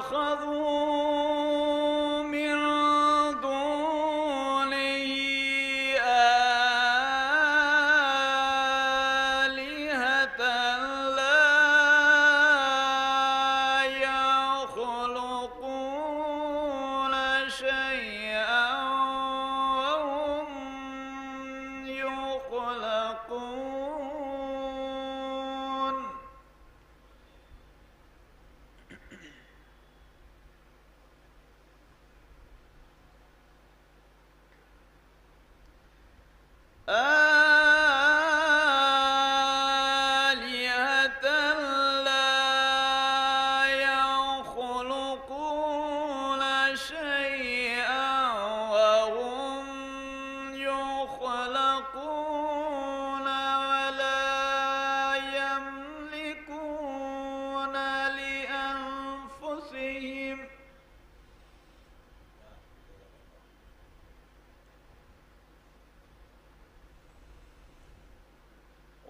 واتخذوا من دونه آلهة لا يخلقون شيئا وهم يخلقون. آلهة لا يخلقون شيئا وهم يخلقون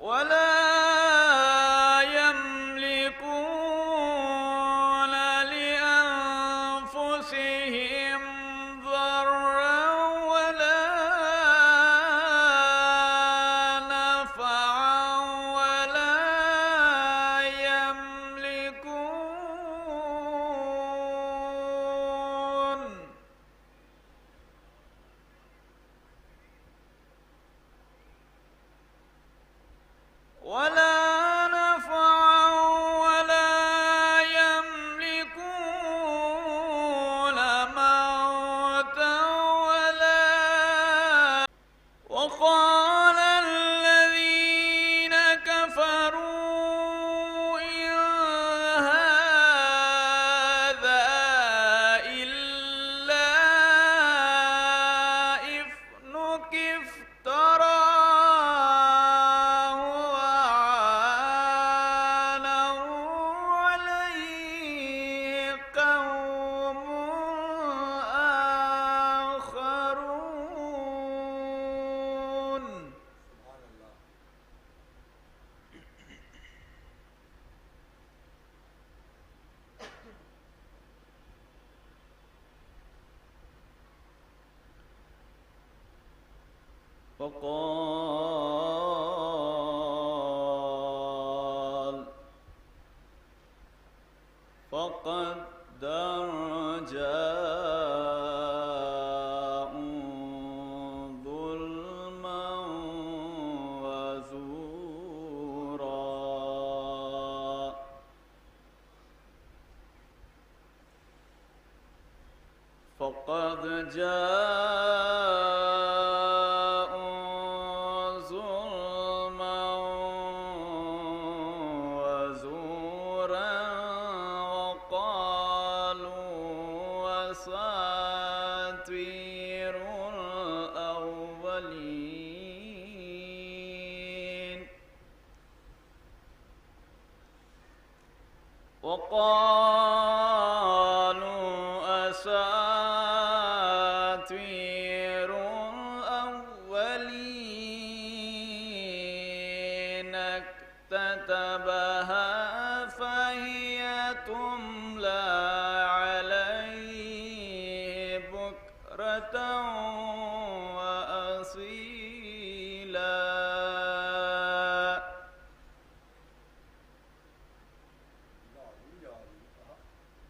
ولا يملكون لأنفسهم ضرا ولا نفعا ولا يملكون. ولا نفعا ولا يملكون موتا ولا. وقال الذين كفروا إن هذا إلا إفك افتراه وأعانه عليه قوم آخرون. وقال فقد جاءوا ظلما وزورا. فقد جاءوا ظلما وزورا وقالوا أساطير الأولين. وقالوا أساطير الأولين اكتتبها فهي تملى عليه بكرة وأصيلا.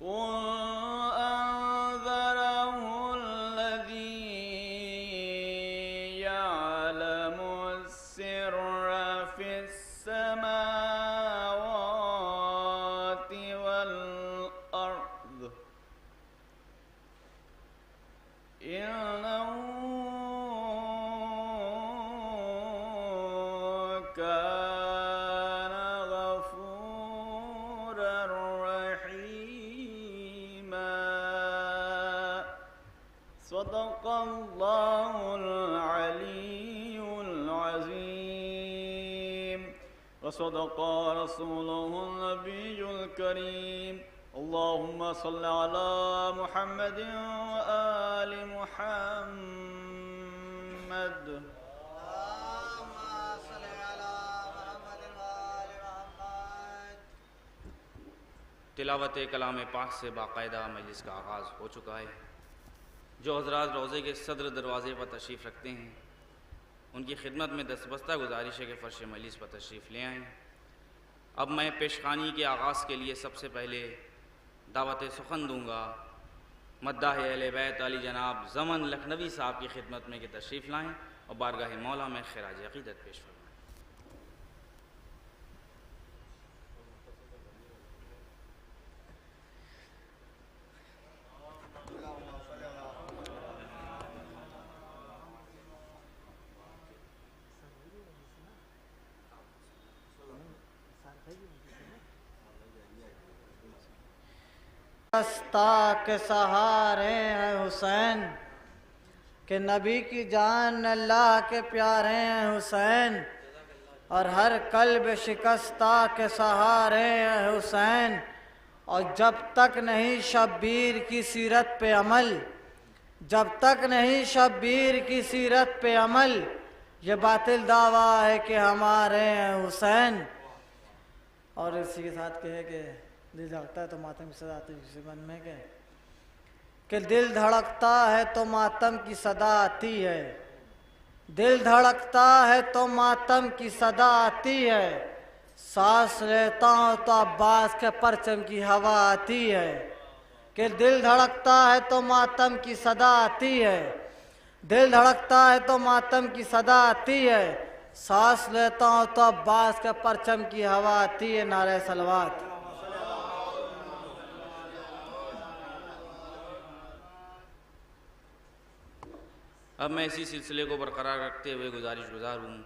قل أنذره الذي يعلم السر في السماوات والأرض إنه كان غفورا رحيما. صدق الله العلي العظيم وصدق رسوله النبي الكريم. اللهم صل على محمد وآل محمد. اللهم صل على محمد وآل محمد. تلاوت کلام پاک سے باقاعدہ مجلس کا آغاز ہو چکا ہے۔ جو حضرات روضے کے صدر دروازے پر تشریف رکھتے ہیں ان کی خدمت میں دستبستہ گزارش ہے کہ فرش مجلس پر تشریف لے آئیں۔ اب میں پیشخوانی کے آغاز کے لیے سب سے پہلے دعوت سخن دوں گا مداح اہل بیت علی جناب زمن لکھنوی صاحب کی خدمت میں کہ تشریف لائیں اور بارگاہ مولا میں خراج عقیدت پیش فرمائیں۔ کے سہارے ہیں حسین کہ نبی کی جان اللہ کے پیارے ہیں حسین، اور ہر قلب شکستہ کے سہارے ہیں حسین، اور جب تک نہیں شبیر کی سیرت پہ عمل، جب تک نہیں شبیر کی سیرت پہ عمل، یہ باطل دعویٰ ہے کہ ہمارے ہیں حسین۔ اور اسی کے ساتھ کہے کہ دل دھڑکتا ہے تو ماتم کی صدا آتی ہے کسی من میں کہ دل دھڑکتا ہے تو ماتم کی صدا آتی ہے، دل دھڑکتا ہے تو ماتم کی صدا آتی ہے، سانس لیتا ہوں تو عباس کے پرچم کی ہوا آتی ہے، کہ دل دھڑکتا ہے تو ماتم کی صدا آتی ہے، دل دھڑکتا ہے تو ماتم کی صدا آتی ہے، سانس لیتا ہوں تو عباس کے پرچم کی ہوا آتی ہے۔ نعرہ صلوات۔ اب میں اسی سلسلے کو برقرار رکھتے ہوئے گزارش گزار ہوں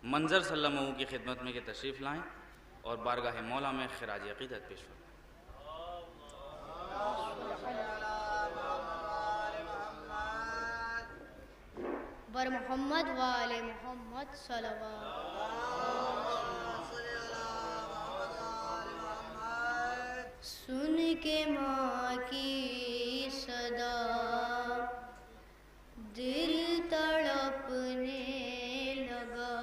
منظر صلی اللہ علیہ وسلم کی خدمت میں کہ تشریف لائیں اور بارگاہ مولا میں خراج عقیدت پیش فرمائیں۔ بر محمد و آل محمد صلوات۔ سن کے ماں کی صدا دل تڑپنے لگا،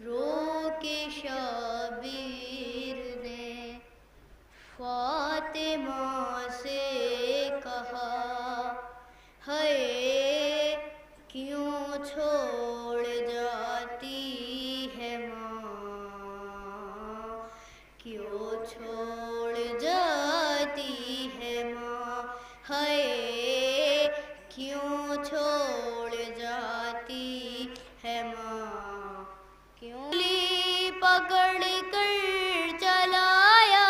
رو کے شبیر نے فاطمہ سے کہا، ہے کیوں چھوڑ جاتی ہے ماں، کیوں چھوڑ جاتی ہے ماں، ہے کیوں چھوڑ جاتی ہے ماں، کیوں پکڑ کر چلایا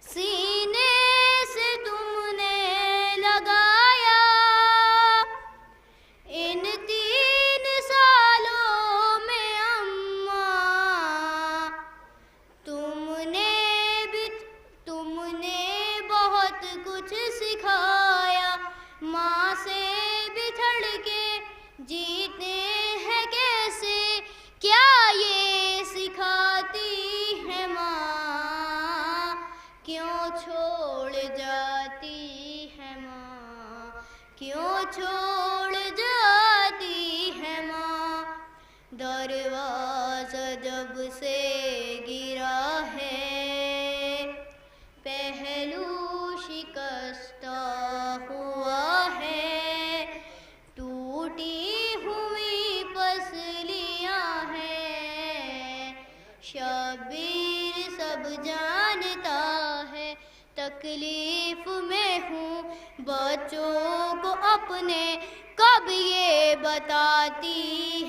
سینے سے تم نے لگایا، ان 3 سالوں میں اماں تم نے بہت کچھ سکھایا، ماں سے بچھڑ کے جیتے ہیں کیسے، کیا یہ سکھاتی ہے ماں، کیوں چھوڑ جاتی ہے ماں، کیوں چھوڑ جاتی ہے ماں، دروازہ جب سے گرا ہے پہلو شکستہ ہوا ہے، ٹوٹی ہوئی پسلیاں ہیں، شبیر سب جانتا ہے، تکلیف میں ہوں بچوں کو اپنے کب یہ بتاتی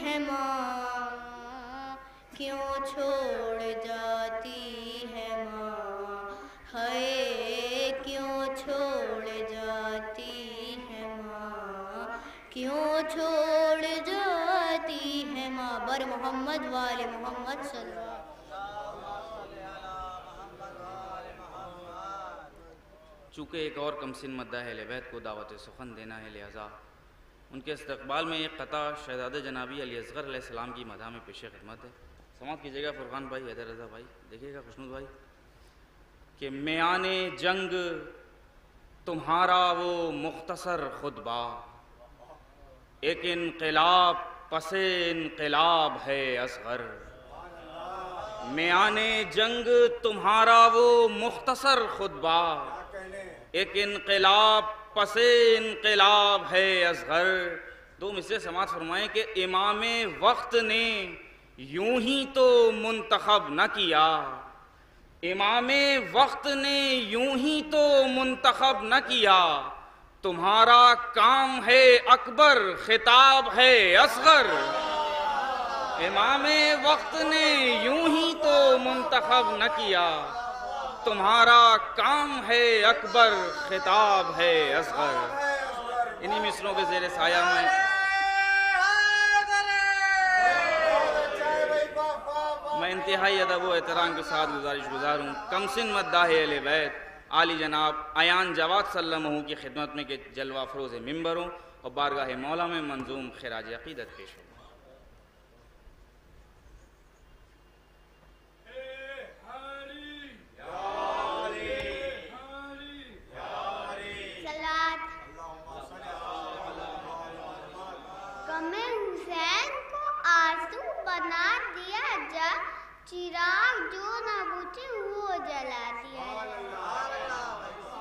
ہے ماں، کیوں چھوڑ جاتی ہے ماں، ہے کیوں چھوڑ جاتی ہے ماں، کیوں چھوڑ جاتی ہے ماں، بر محمد و آل محمد صلی اللہ علیہ وسلم۔ چونکہ ایک اور کمسن مداح اہل بیت کو دعوت سخن دینا ہے، لہذا ان کے استقبال میں ایک قطع شہزادہ جنابی علی اصغر علیہ السلام کی مداح میں پیش خدمت ہے۔ سماعت کیجیے گا فرقان بھائی، حیدر رضا بھائی، دیکھیے گا خوشنود بھائی کہ میان جنگ تمہارا وہ مختصر خطبہ، ایک انقلاب پس انقلاب ہے اصغر، میان جنگ تمہارا وہ مختصر خطبہ، ایک انقلاب پس انقلاب ہے اصغر۔ دو مصرے سماعت فرمائیں کہ امام وقت نے یوں ہی تو منتخب نہ کیا، امام وقت نے یوں ہی تو منتخب نہ کیا، تمہارا کام ہے اکبر خطاب ہے اصغر۔ امام وقت نے یوں ہی تو منتخب نہ کیا، تمہارا کام ہے اکبر خطاب ہے اصغر۔ انہی مصروں کے زیر سایہ میں انتہائی ادب و احترام کے ساتھ گزارش گزار ہوں کم سن مداح اہل بیت عالی جناب ایان جواد صلی اللہ علیہ وسلم کی خدمت میں کہ جلوہ افروز ممبر ہوں اور بارگاہ مولا میں منظوم خراج عقیدت پیش ہوں۔ چراغ جو نہ بجھے وہ جلا دیا جائے،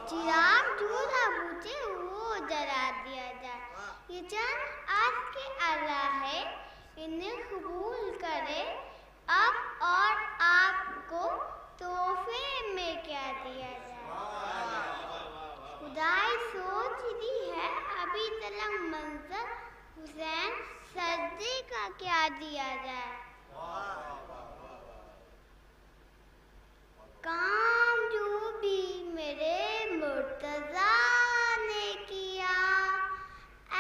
چراغ جو نہ بجھے وہ جلا دیا جائے۔ یہ چند آج کے اللہ ہے، انہیں قبول کرے اب اور آپ کو تحفے میں کیا دیا جائے۔ خدائی سوچ دی ہے ابھی تلک منظر، حسین سجدے کا کیا دیا جائے۔ کام جو بھی میرے مرتضیٰ نے کیا،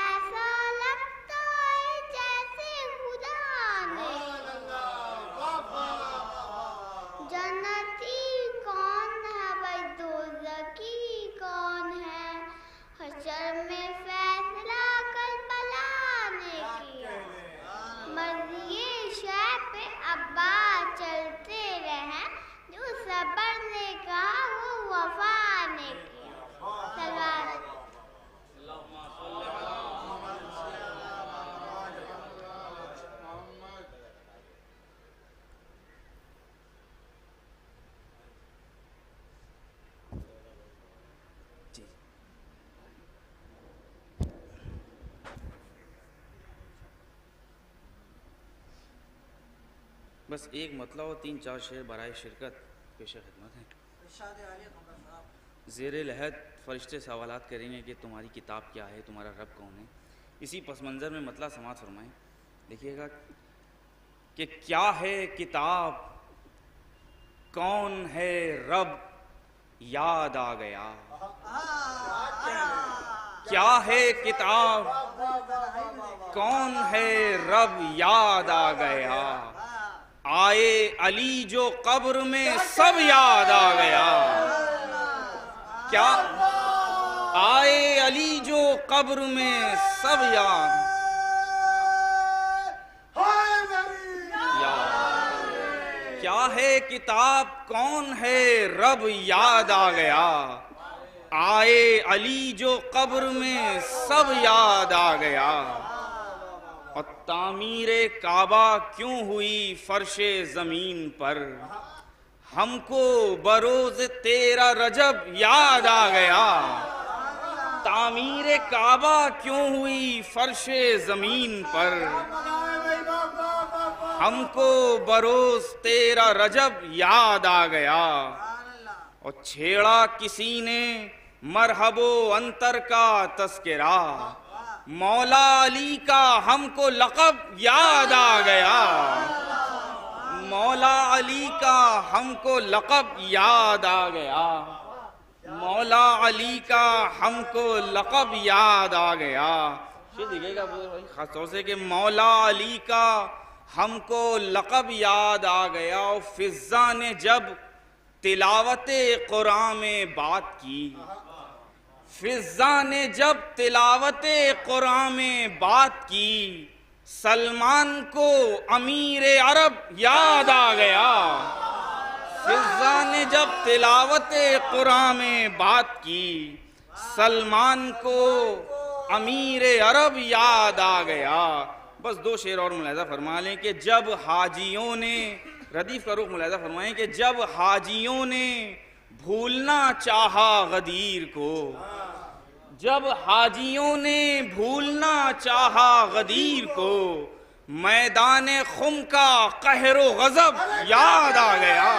ایسا لگتا ہے جیسے خدا نے کیا۔ جنتی کون ہے بھائی دوزخی کون ہے، حشر میں فیصلہ کربلا نے کیا۔ مرضی شے پہ ابا چلتے رہیں، جو صبر نے کہا وہ وفا نے کیا۔ سلوات۔ بس ایک مطلب اور 3-4 شعر برائے شرکت پیش خدمت ہیں۔ زیر لحد فرشتے سوالات کریں گے کہ تمہاری کتاب کیا ہے، تمہارا رب کون ہے۔ اسی پس منظر میں مطلع سماعت فرمائیں۔ دیکھیے گا کہ کیا ہے کتاب، کون ہے رب، یاد آ گیا۔ کیا ہے کتاب، کون ہے رب، یاد آ گیا۔ آئے علی جو قبر میں سب یاد آ گیا۔ کیا آئے علی جو قبر میں سب یاد۔ کیا ہے کتاب، کون ہے رب، یاد آ گیا۔ آئے علی جو قبر میں سب یاد آ گیا۔ اور تعمیر کعبہ کیوں ہوئی فرش زمین پر، ہم کو بروز 13 رجب یاد آ گیا۔ تعمیر کعبہ کیوں ہوئی فرش زمین پر، ہم کو بروز 13 رجب یاد آ گیا۔ اور چھیڑا کسی نے مرحب و انتر کا تذکرہ، مولا علی کا ہم کو لقب یاد آ گیا۔ مولا علی کا ہم کو لقب یاد آ گیا۔ مولا علی کا ہم کو لقب یاد آ گیا۔ یہ دیکھیے گا خاص طور سے کہ مولا علی کا ہم کو لقب یاد آ گیا۔ اور فضا نے جب تلاوت قرآن میں بات کی، فضا نے جب تلاوت قرآن میں بات کی، سلمان کو امیر عرب یاد آ گیا۔ فضا نے جب تلاوت قرآن میں بات کی، سلمان کو امیر عرب یاد آ گیا۔ بس 2 شعر اور ملاحظہ فرما لیں کہ جب حاجیوں نے ردیف کا رخ ملاحظہ فرمائیں کہ جب حاجیوں نے بھولنا چاہا غدیر کو، جب حاجیوں نے بھولنا چاہا غدیر کو، میدان خم کا قہر و غضب یاد آ گیا۔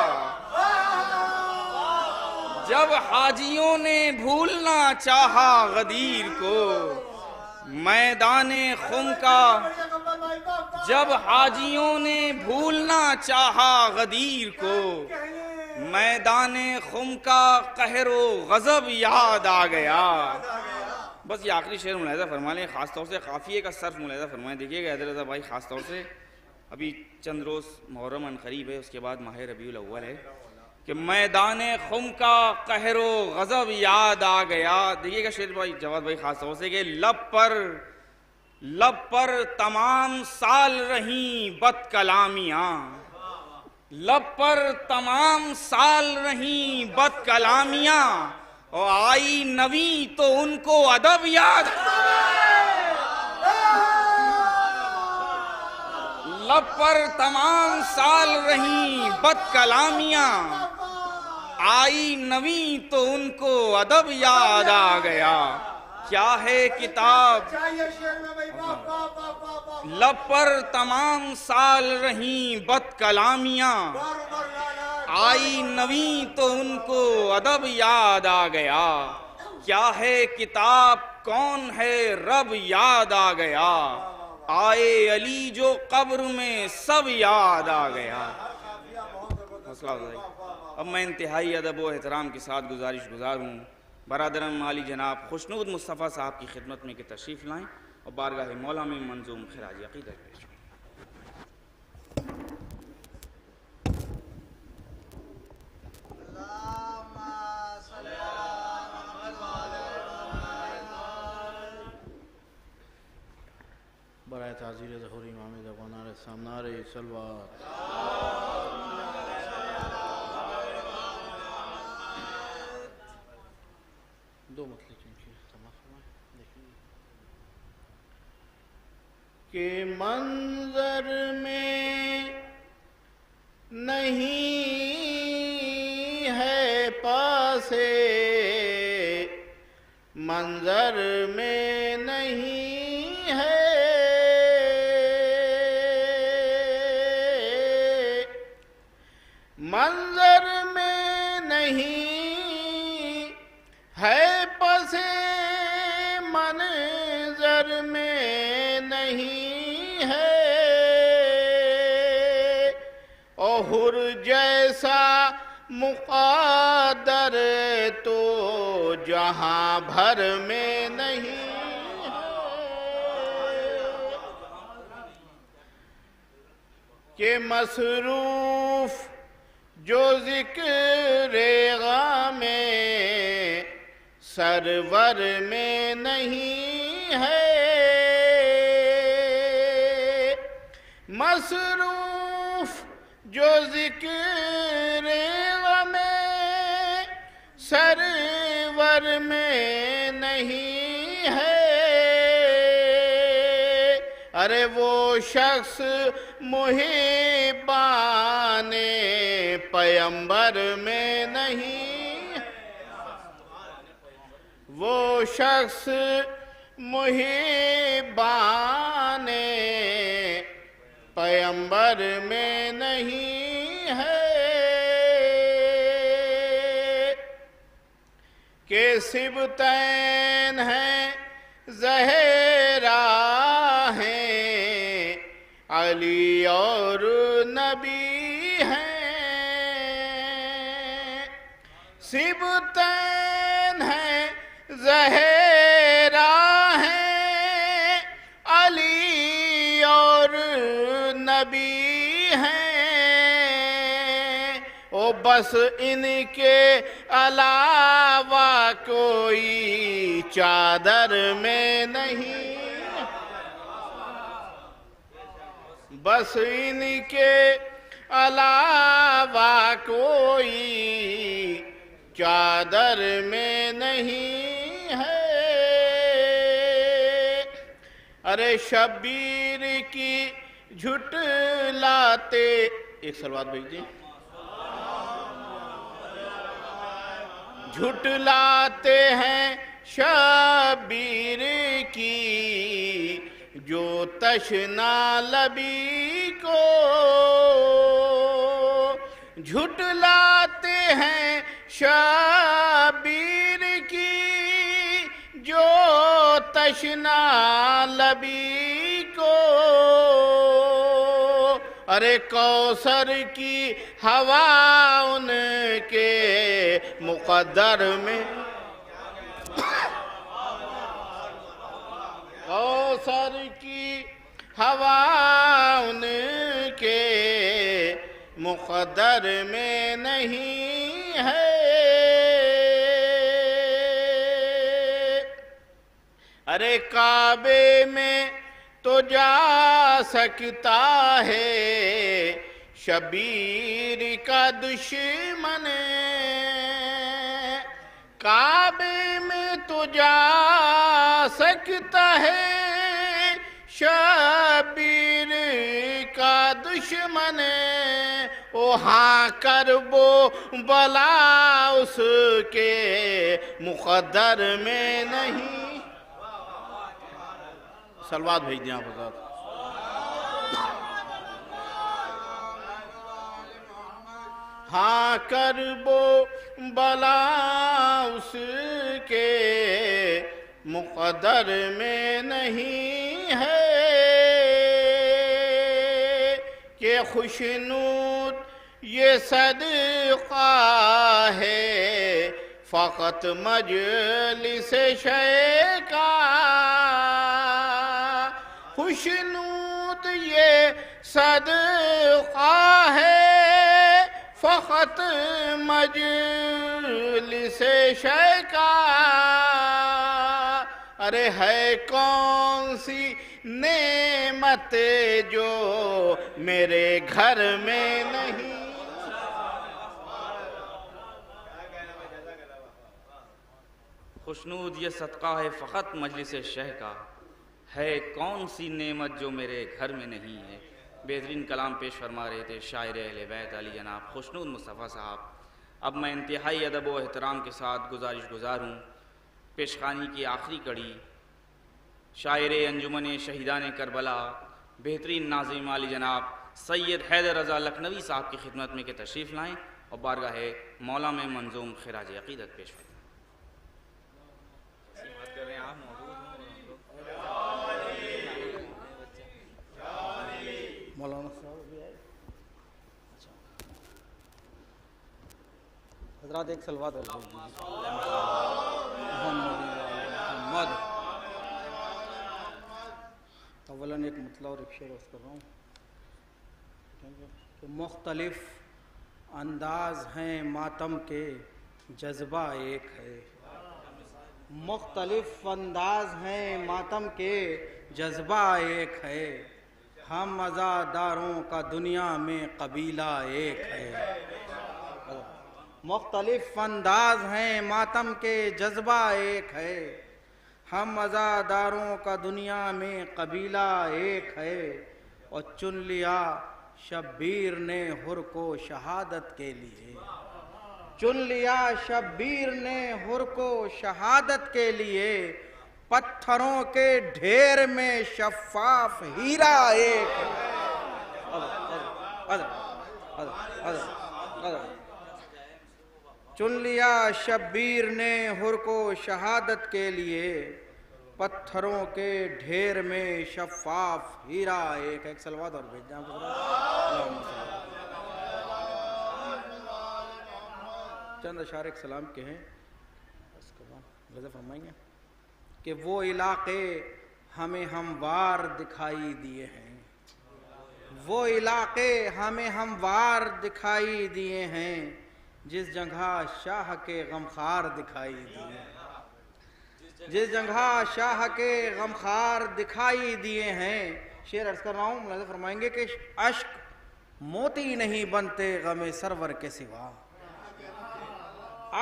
جب حاجیوں نے بھولنا چاہا غدیر کو، میدان خم کا، جب حاجیوں نے بھولنا چاہا غدیر کو، میدان خم کا قہر و غضب یاد آ گیا۔ بس یہ آخری شعر ملاحظہ فرما لیں، خاص طور سے قافیے کا صرف ملاحظہ فرمائیں۔ دیکھیے گا حیدر رضا بھائی، خاص طور سے ابھی چند روز محرم ان قریب ہے، اس کے بعد ماہ ربیع الاول ہے، کہ میدان خم کا قہر و غضب یاد آ گیا۔ دیکھیے گا شعر بھائی جواد بھائی خاص طور سے کہ لب پر تمام سال رہیں بد کلامیاں، لب پر تمام سال رہیں بد کلامیاں، اور آئی نویں تو ان کو ادب یاد، لب پر تمام سال رہیں بد کلامیاں، آئی نویں تو ان کو ادب یاد آ گیا۔ کیا ہے کتاب، لب پر تمام سال رہیں بد کلامیاں، آئی نویں تو ان کو ادب یاد آ گیا۔ کیا ہے کتاب، کون ہے رب یاد آ گیا، آئے علی جو قبر میں سب یاد آ گیا۔ اب میں انتہائی ادب و احترام کے ساتھ گزارش گزار ہوں برادران معالی جناب خوشنود مصطفیٰ صاحب کی خدمت میں کہ تشریف لائیں اور بارگاہ مولا میں منظوم خراج عقیدت پیش کریں۔ برائے تعزیر ظہور امام زبانار سامنار صلوات۔ دو مطلب کہ منظر میں نہیں ہے پاسے، منظر میں نہیں ہے، منظر میں نہیں ہے پسے، منظر میں نہیں ہے، اور جیسا مقدر تو جہاں بھر میں نہیں ہے، کہ مصروف جو ذکر غم سرور میں نہیں ہے، مصروف جو ذکر غم سرور میں نہیں ہے، ارے وہ شخص محبان پیمبر میں نہیں، وہ شخص محبان پیمبر میں نہیں ہے، کہ سبتین ہیں زہرا ہیں علی اور نبی ہیں، سبتین ہیں زہرا ہیں علی اور نبی ہیں، او بس ان کے علاوہ کوئی چادر میں نہیں، بس ان کے علاوہ کوئی چادر میں نہیں ہے، ارے شبیر کی جھٹلاتے ایک صلوات بھیج دیں. جھٹلاتے ہیں شبیر کی جو تشنا لبی کو، جھٹلاتے ہیں شبیر کی جو تشنا لبی کو. ارے کوثر کی ہوا ان کے مقدر میں، کوثر کی ہوا ان کے مقدر میں نہیں ہے. ارے کعبے میں تو جا سکتا ہے شبیر کا دشمن، کعبے میں تو جا سکتا ہے شبیر کا دشمن. او ہاں کرب و بلا اس کے مقدر میں نہیں. صلوات بھیج دیں آپ حضرات. ہاں کرب و بلا اس کے مقدر میں نہیں ہے کہ خوشنود یہ صدقہ ہے فقط مجلس شیخ کا. خوشنود یہ صدقہ ہے فقط مجلس شیخ کا. ارے ہے کون سی نعمت جو میرے گھر میں نہیں. خوشنود یہ صدقہ ہے فقط مجلس شیخ کا، ہے کون سی نعمت جو میرے گھر میں نہیں ہے. بہترین کلام پیش فرما رہے تھے شاعر اہل بیت علی جناب خوشنود مصطفیٰ صاحب. اب میں انتہائی ادب و احترام کے ساتھ گزارش گزار ہوں پیشخانی کی آخری کڑی شاعر انجمن شہیدان کربلا بہترین ناظم علی جناب سید حیدر رضا لکھنوی صاحب کی خدمت میں کہ تشریف لائیں اور بارگاہ مولا میں منظوم خراج عقیدت پیش فرمائیں. مولانا صاحب بھی آئے. حضرات ایک صلوات اور محمد. اولاً ایک مطلع اور ایک شعر عرض کر رہا ہوں کہ مختلف انداز ہیں ماتم کے جذبہ ایک ہے. مختلف انداز ہیں ماتم کے جذبہ ایک ہے. ہم عزاداروں کا دنیا میں قبیلہ ایک ہے. مختلف انداز ہیں ماتم کے جذبہ ایک ہے. ہم عزاداروں کا دنیا میں قبیلہ ایک ہے. اور چن لیا شبیر نے حر کو شہادت کے لیے. چن لیا شبیر نے حر کو شہادت کے لیے. پتھروں کے ڈھیر میں شفاف ہیرا ایک چن لیا شبیر نے حر کو شہادت کے لیے. پتھروں کے ڈھیر میں شفاف ہیرا ایک. ایک صلوات اور بھیج دیں. چند اشعار ایک سلام کے ہیں اس کے بعد غزل فرمائیں گے کہ وہ علاقے ہمیں ہموار دکھائی دیے ہیں. وہ علاقے ہمیں ہموار دکھائی دیے ہیں جس جگہ شاہ کے غمخوار دکھائی دیے. جس جگہ شاہ کے غمخوار دکھائی دیے ہیں. شعر عرض کر رہا ہوں ملاحظہ فرمائیں گے کہ اشک موتی نہیں بنتے غم سرور کے سوا.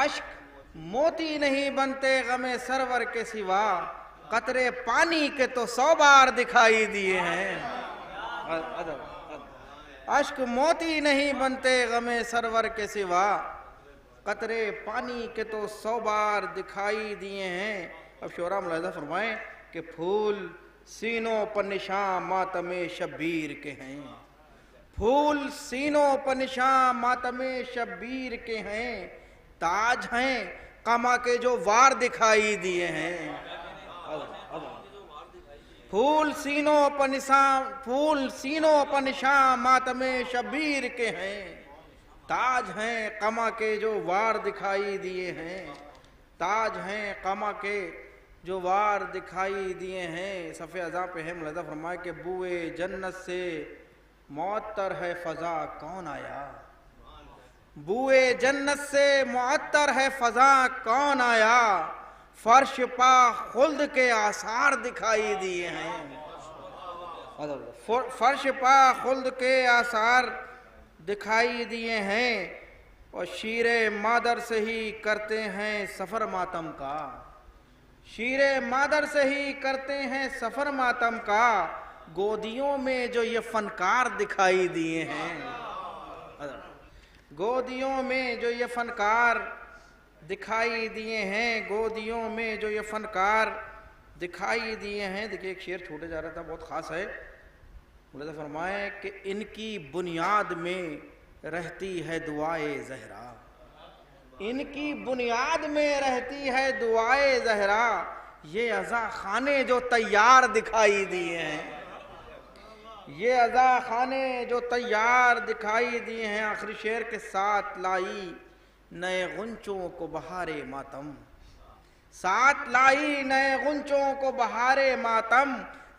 اشک موتی نہیں بنتے غم سرور کے سوا. قطرے پانی کے تو 100 بار دکھائی دیے ہیں. اشک موتی نہیں بنتے غمِ سرور کے سوا، قطرے پانی کے تو 100 بار دکھائی دیے ہیں۔ اب شعراء ملاحظہ فرمائیں کہ پھول سینوں پر نشاں ماتم شبیر کے ہیں، پھول سینوں پر نشاں ماتم شبیر کے ہیں، تاج ہیں قما کے جو وار دکھائی دیے ہیں۔ پھول سینوں پر نشاں ماتم شبیر کے ہیں، تاج ہیں قما کے جو وار دکھائی دیے ہیں، تاج ہیں قما کے جو وار دکھائی دیے ہیں۔ صفحہ ازاں پہ ہے، ملاحظہ فرمائے کہ بوئے جنت سے معطر ہے فضا کون آیا، بوئے جنت سے معطر ہے فضا کون آیا، فرش پا خلد کے آثار دکھائی دیے ہیں، فرش پا خلد کے آثار دکھائی دیے ہیں، اور شیر مادر سے ہی کرتے ہیں سفر ماتم کا، شیر مادر سے ہی کرتے ہیں سفر ماتم کا، گودیوں میں جو یہ فنکار دکھائی دیے ہیں، گودیوں میں جو یہ فنکار دکھائی دیے ہیں، گودیوں میں جو یہ فنکار دکھائی دیے ہیں۔ دیکھیں ایک شعر چھوٹے جا رہا تھا، بہت خاص ہے، ملاحظہ فرمائیں کہ ان کی بنیاد میں رہتی ہے دعائے زہرا، ان کی بنیاد میں رہتی ہے دعائے زہرا، یہ عزا خانے جو تیار دکھائی دیے ہیں، یہ عزا خانے جو تیار دکھائی دیے ہیں۔ آخری شعر کے ساتھ لائی نئے غنچوں کو بہار ماتم، ساتھ لائی نئے غنچوں کو بہار ماتم،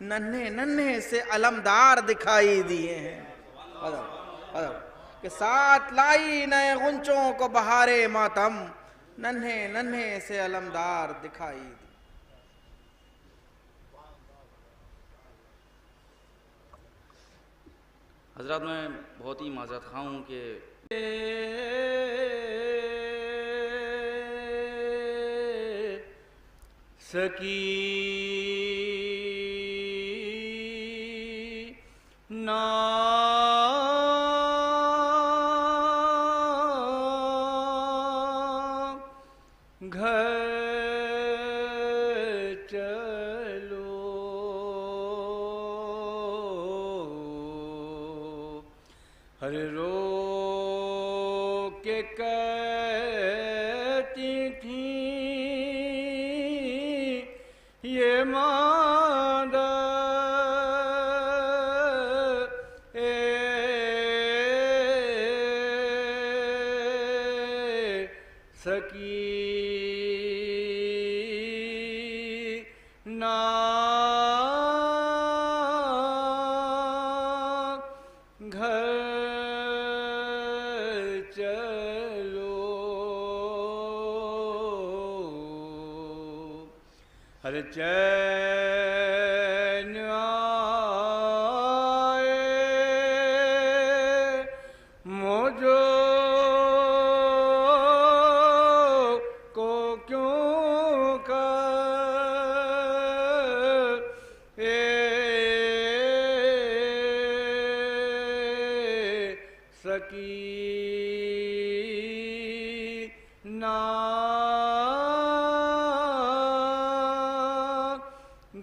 ننھے ننھے سے علمدار دکھائی دیے ہیں، کہ ساتھ لائی نئے غنچوں کو بہار ماتم، ننھے ننھے سے علمدار دکھائی دیے۔ حضرات میں بہت ہی معذرت خواہ ہوں کہ سکینہ گھر چلو، ہر رو کے کہتی تھی یہ مادر اے سکینہ گھر چلو، ہر چین آئے موجو کو کیوں کر سکینہ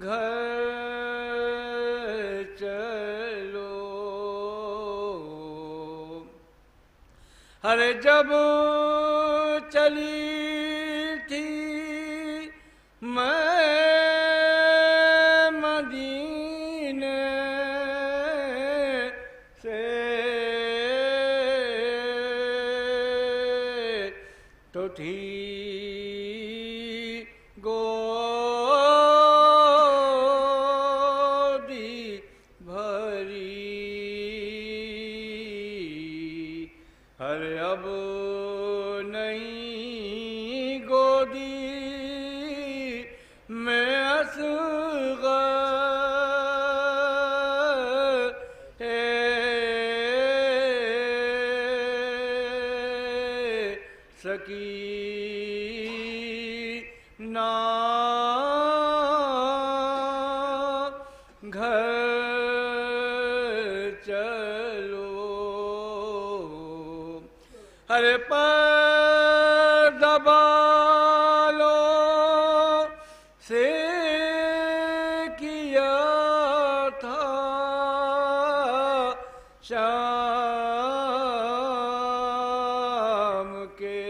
گھر چلو، ہر جب چلی تھی میں مدینے سے تو تھی گودی بھری، ہر اب نہیں گودی میں اصغر سکینہ گھر چلو، ہر پر دبالوں سے کیا تھا شام کے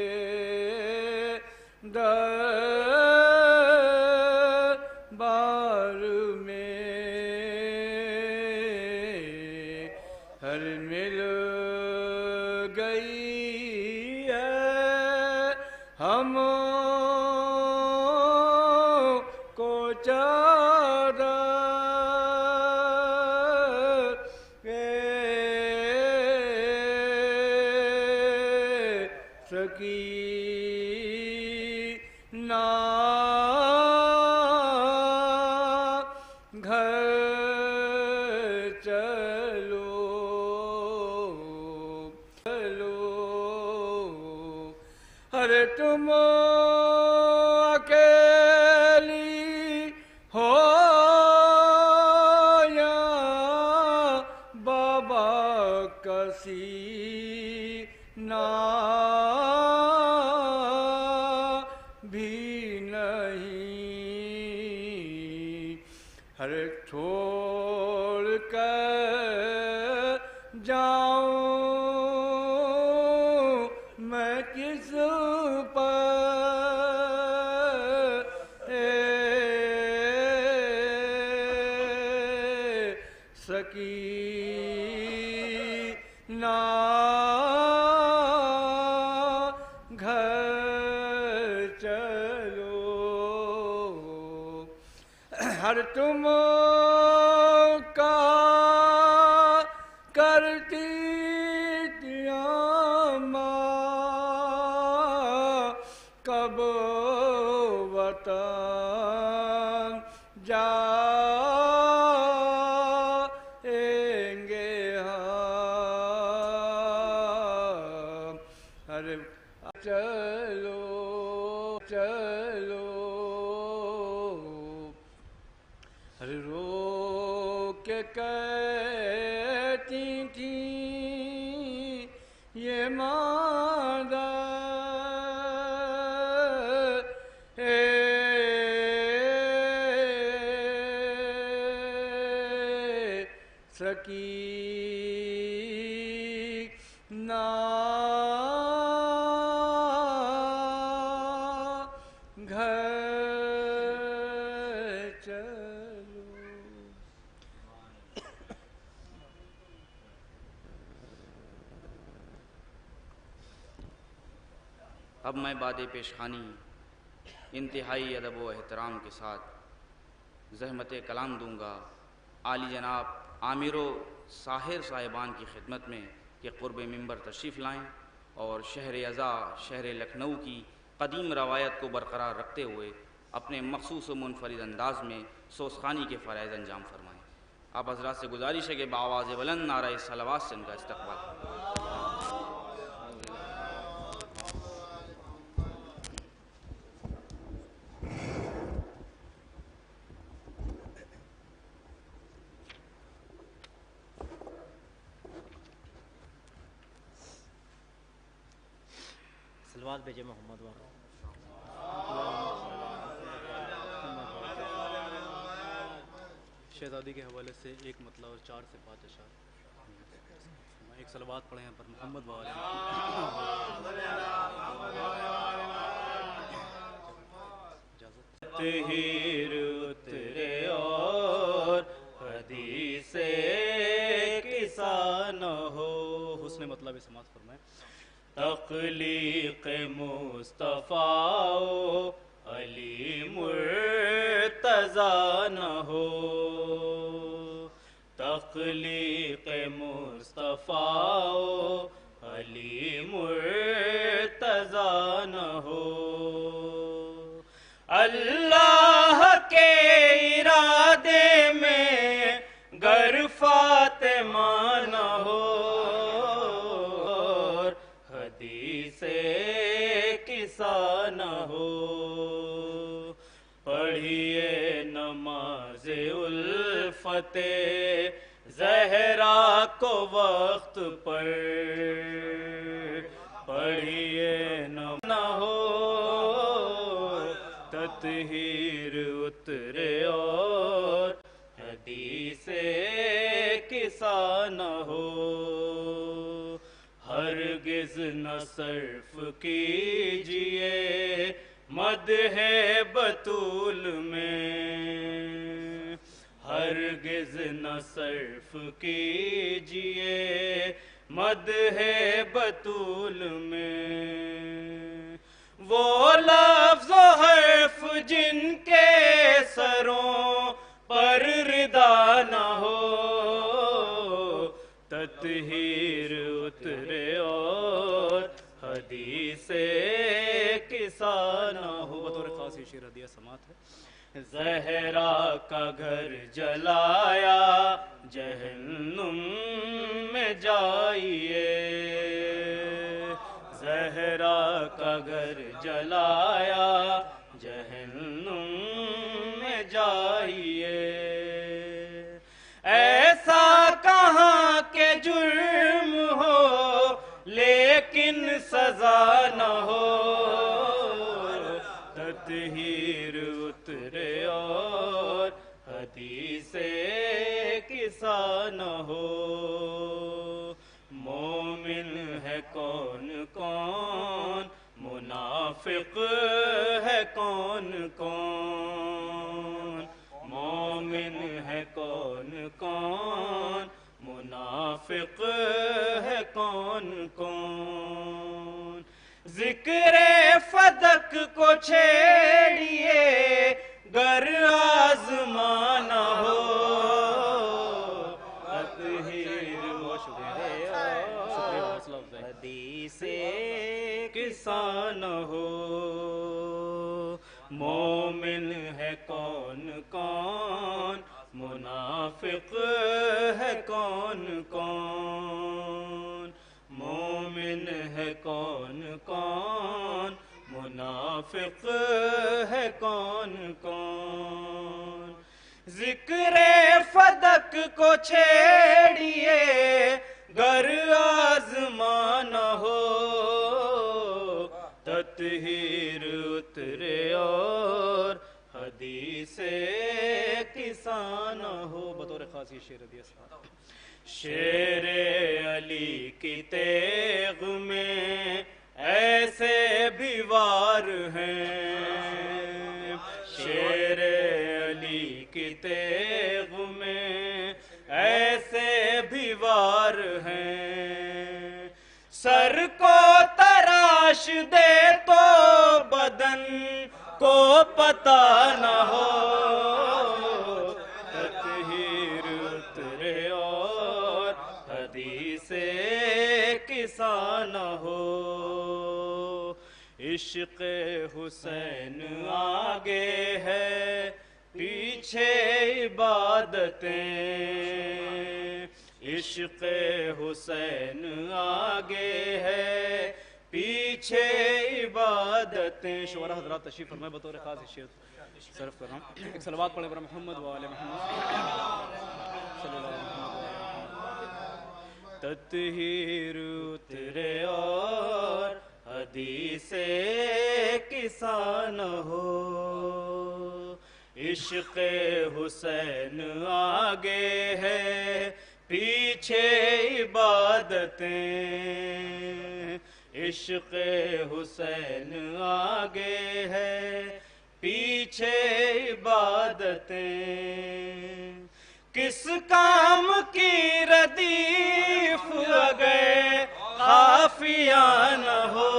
دربار میں ہر مل گئی ہے ہم کو چادر سکینہ گھر چلو ارے تم اکیلی ہو یا بابا کسی نہ بھی نہیں ہر چھوڑ کر جاؤں میں کس پر سکینہ گھر چلو ہر تم کا کرتی ماں کب وطن جائیں گے ہم ارے چلو چلو ارے رو کے کہتی تھی یہ مادر سکینہ گھر چلو اب میں باد پیشخانی انتہائی ادب و احترام کے ساتھ زحمت کلام دوں گا عالی جناب عامر و ساحر صاحبان کی خدمت میں کہ قرب منبر تشریف لائیں اور شہر ازا شہر لکھنؤ کی قدیم روایت کو برقرار رکھتے ہوئے اپنے مخصوص و منفرد انداز میں سوسخانی کے فرائض انجام فرمائیں۔ آپ حضرات سے گزارش ہے کہ بآواز بلند نعرہ صلوات سے ان کا استقبال کریں۔ سلوات بھیجے محمد وہاں شہزادی کے حوالے سے ایک مطلع اور 4 سے 5 اشعار ایک سلوات پڑھیں یہاں پر محمد والے تہیر اترے اور حدیث کسا نہ ہو حسن مطلب سماعت فرمائیں تخلیق مصطفیٰ علی مرتضی نہ ہو تخلیق مصطفیٰ علی مرتضی نہ ہو اللہ کے ارادے میں گر فاطمہ نہ ہو حدیث کسا نہ ہو پڑھیے نماز الفت زہرا کو وقت پر تطہیر اترے اور حدیث کسا نہ ہو، ہرگز نہ صرف کیجئے مدح بطول میں، ہرگز نہ صرف کیجئے مدح بطول میں، وہ لفظ و حرف جن کے سروں پر ردا نہ ہو، تطہیر اترے اور حدیث کسا نہ ہو۔ بطور خاص یہ شعر ہدیہ سماعت ہے۔ زہرا کا گھر جلایا جہنم میں جائیے، زہرا کا گھر جلایا جہنم میں جائیے، ایسا کہاں کہ جرم ہو لیکن سزا نہ ہو، تطہیر اترے اور حدیث کسا نہ ہو، مومن ہے کون کون، منافق ہے کون کون، مومن ہے کون کون، منافق ہے کون کون، ذکر فدق کو چھیڑیے گر آزمانا ہو، تطہیر حدیث کسا نہ ہو، مومن ہے کون کون، منافق ہے کون کون، مومن ہے کون کون، منافق ہے کون کون، ذکر فدق کو چھیڑیے گر آزمانا ہو، تطہیر اترے اور حدیث کسا نہ ہو۔ بطور خاص یہ شعر ہدیہ سماعت ہے۔ شیر علی کی تیغ میں ایسے بھی وار ہیں، شیر علی کی تیغ میں ایسے بھی وار ہیں، سر کو تراش دے تو بدن کو پتہ نہ ہو، تطہیر اترے اور حدیث کسا نہ ہو، عشق حسین آگے ہے پیچھے عبادتیں، عشق حسین آگے ہے پیچھے عبادتیں۔ شعراء حضرات تشریف فرمائے، بطور خاص یہ شعر صرف کر رہا ہوں۔ ایک صلوات پڑھیں بر محمد و آل محمد صلی اللہ علیہ وسلم۔ تطہیر اترے اور حدیث کسا نہ ہو، عشق حسین آگے ہے پیچھے عبادتیں، عشق حسین آگے ہے پیچھے عبادتیں، کس کام کی ردیف اگر خافیہ نہ ہو،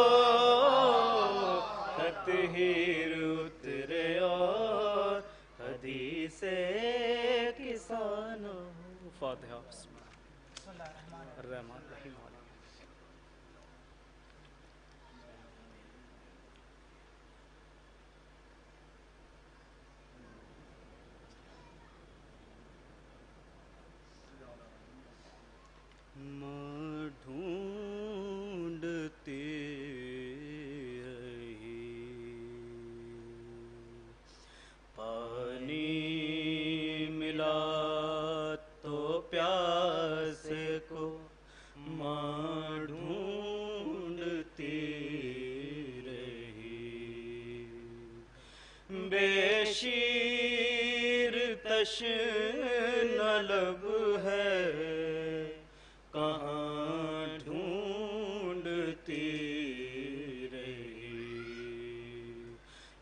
تطہیر اترے اور حدیث کسا نہ ہو۔ فاتحہ بسم اللہ الرحمن الرحیم۔ ڈھونڈتی رہی پانی ملا تو پیاس کو بے شیر تشنہ لب ہے کہاں ڈھونڈتی رہی،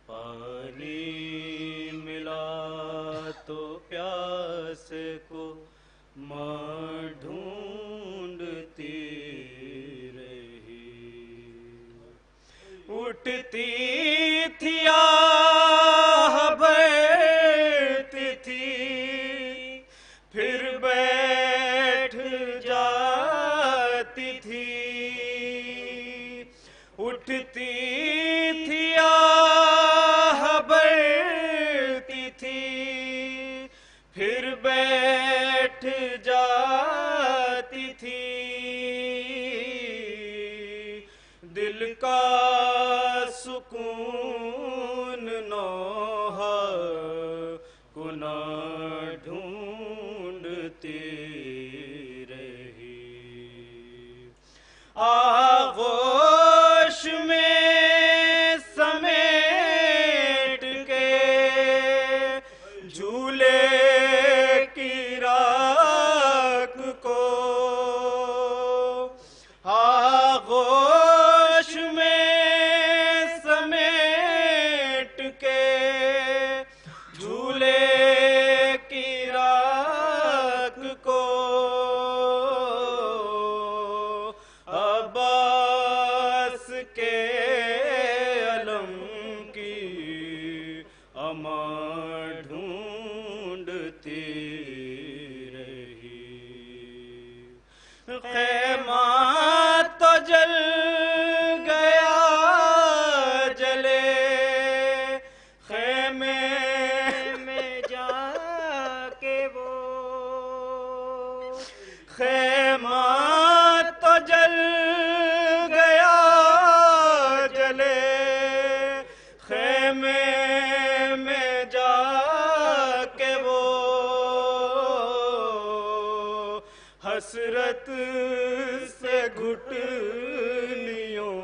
پانی ملا تو پیاس کو ماں ڈھونڈتی رہی، اٹھتی تھی آہ بھرتی تھی پھر بیٹھ جاتی تھی، اٹھتی تھی آہ بھرتی تھی پھر بیٹھ جاتی تھی، دل کا سکون نوحہ کو نہ ڈھونڈتی رہی، آغوش میں سمیٹ کے جھولے کی راکھ کو، آغوش میں سمیٹ کے جھولے کی راکھ کو، عباس کے علم کی اماں ڈھونڈتی رہی، خیمہ تو جل گیا جلے خیمے میں جا کے وہ، خیمہ تو جل گیا جلے خیمے میں جا کے وہ، حسرت سے گھٹنیوں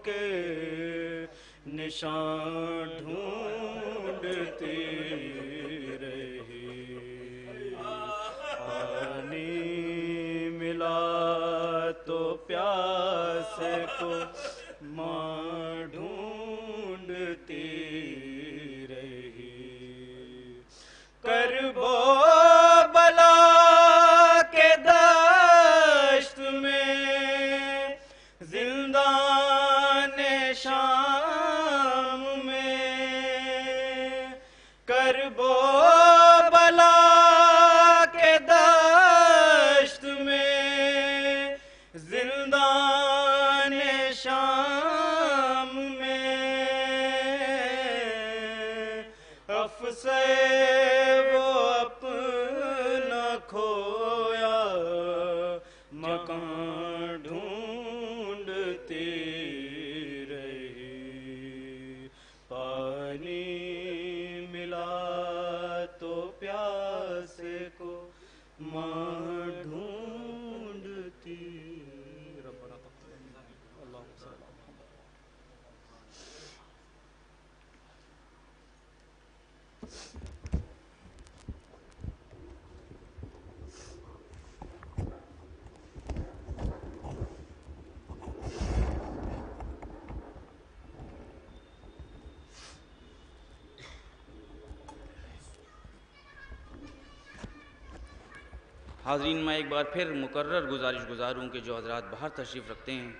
کے نشان ڈھونڈتی رہی، پانی ملا تو پیاس کو ماں ڈھونڈتی رہی، کرب و بلا کے دشت میں زندان شام میں، کرب و بلا کے دشت میں زندان شام میں، افسے وہ اپنا کھویا مکان ڈھونڈتی رہی، پانی ملا تو پیاس کو ماں ڈھونڈتی، ربنا تقبل منا اللہم صلی اللہ علیہ وسلم۔ حاضرین، میں ایک بار پھر مکرر گزارش گزاروں کہ جو حضرات باہر تشریف رکھتے ہیں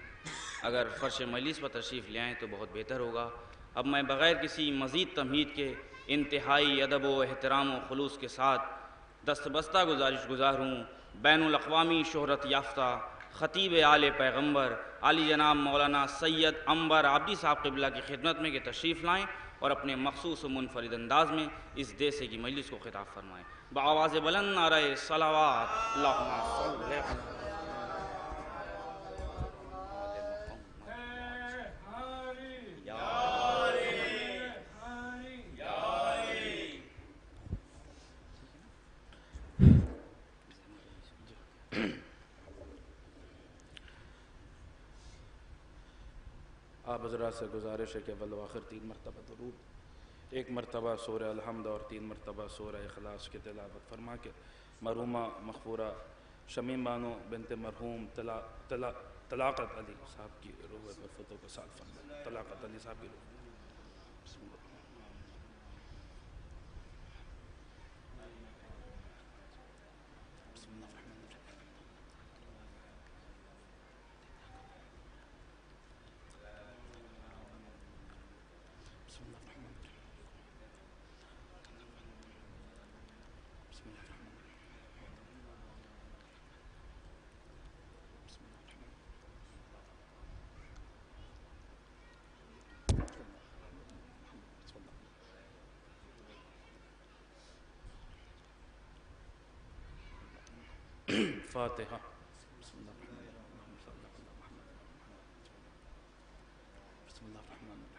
اگر فرش مجلس پر تشریف لے آئیں تو بہت بہتر ہوگا۔ اب میں بغیر کسی مزید تمہید کے انتہائی ادب و احترام و خلوص کے ساتھ دستبستہ گزارش گزار ہوں بین الاقوامی شہرت یافتہ خطیب آل پیغمبر عالی جناب مولانا سید عنبر عابدی صاحب قبلہ کی خدمت میں کہ تشریف لائیں اور اپنے مخصوص و منفرد انداز میں اس دیسے کی مجلس کو خطاب فرمائیں۔ بآواز بلند نعرہ صلوات اللہم صل علی آپ حضرات سے گزارش ہے کہ اول و آخر 3 مرتبہ درود ایک مرتبہ سورہ الحمد اور 3 مرتبہ سورہ اخلاص کی تلاوت فرما کے مرحومہ مغفورہ شمیم بانو بنت مرحوم طلاقت علی صاحب کی روح پر فتح کا سال فرما. طلاقت علی صاحب کی روح. بسم اللہ. بسم اللہ الرحمن الرحیم. بسم اللہ الرحمن الرحیم. بسم اللہ الرحمن الرحیم. فاتحہ. بسم اللہ الرحمن الرحیم. بسم اللہ الرحمن الرحیم.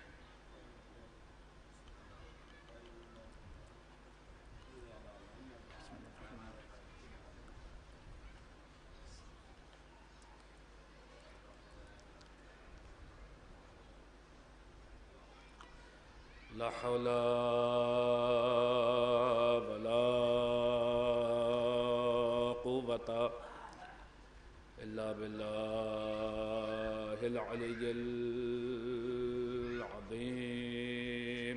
لا حول ولا قوة إلا بالله العلي العظيم.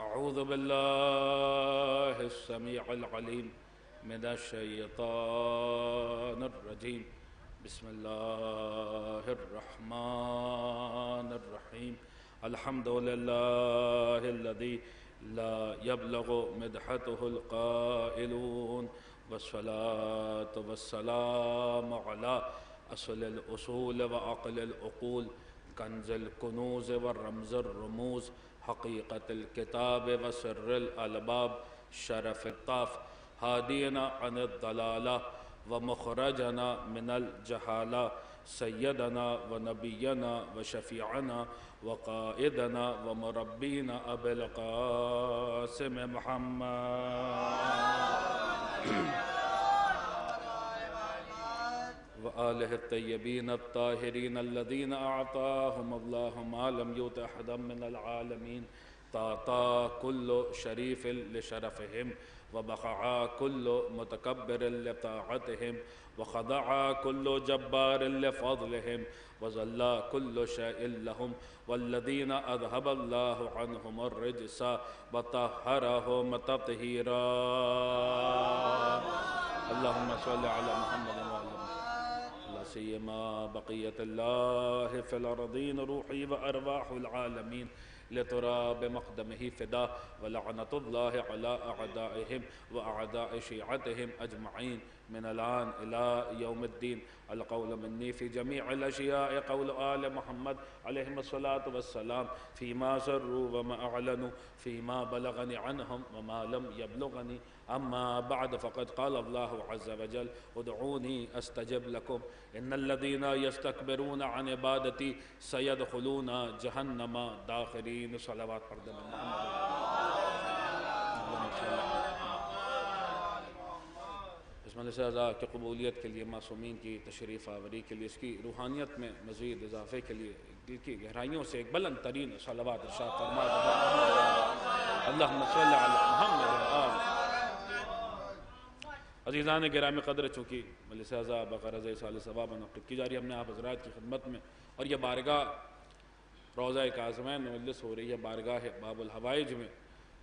أعوذ بالله السميع العليم من الشيطان الرجيم. بسم الله الرحمن الرحيم. الحمد لله الذي لا يبلغ مدحته القائلون والصلاة والسلام على أصل الأصول وعقل العقول كنز الكنوز والرمز الرموز حقيقة الكتاب وسر الألباب شرف الطاف هادينا عن الضلالة ومخرجنا من الجهالة سيدنا ونبينا وشفيعنا وقائدنا ومربينا أبي القاسم محمد وآله الطيبين الطاهرين الذين أعطاهم الله ما لم يؤت أحدا من العالمين. تعطى كل شريف لشرفهم وبقع كل متكبر لطاعتهم وخضع كل جبار لفضلهم وذل كل شيء لهم والذين أذهب الله عنهم الرجس وطهرهم تطهيرا. اللهم صل على محمد وعلى لا سيما بقية الله في الأرضين روحي وأرواح العالمين لتراب مقدمه فدا ولعنة الله على أعدائهم وأعداء شيعتهم أجمعين من الآن إلى يوم الدين. القول مني في جميع الأشياء قول آل محمد عليهم الصلاة والسلام فيما سروا وما أعلنوا فيما بلغني عنهم وما لم يبلغني. أما بعد فقد قال الله عز وجل ادعوني أستجب لكم إن الذين يستكبرون عن عبادتي سيدخلون جهنم داخرين. صلوات پڑھ دیں محمد. اس مجلس اعزا کی قبولیت کے لیے معصومین کی تشریف آوری کے لیے اس کی روحانیت میں مزید اضافے کے لیے دل کی گہرائیوں سے ایک بلند ترین صلوات ارشاد فرما دیں. اللہم صلی علی محمد وآل. عزیزان گرامی قدر، چونکہ مجلس اعزا بغرض ایصال ثواب منعقد کی جا رہی ہے، ہم نے آپ حضرات کی خدمت میں، اور یہ بارگاہ روضہ کاظمین میں مجلس ہو رہی ہے، بارگاہ باب الحوائج میں،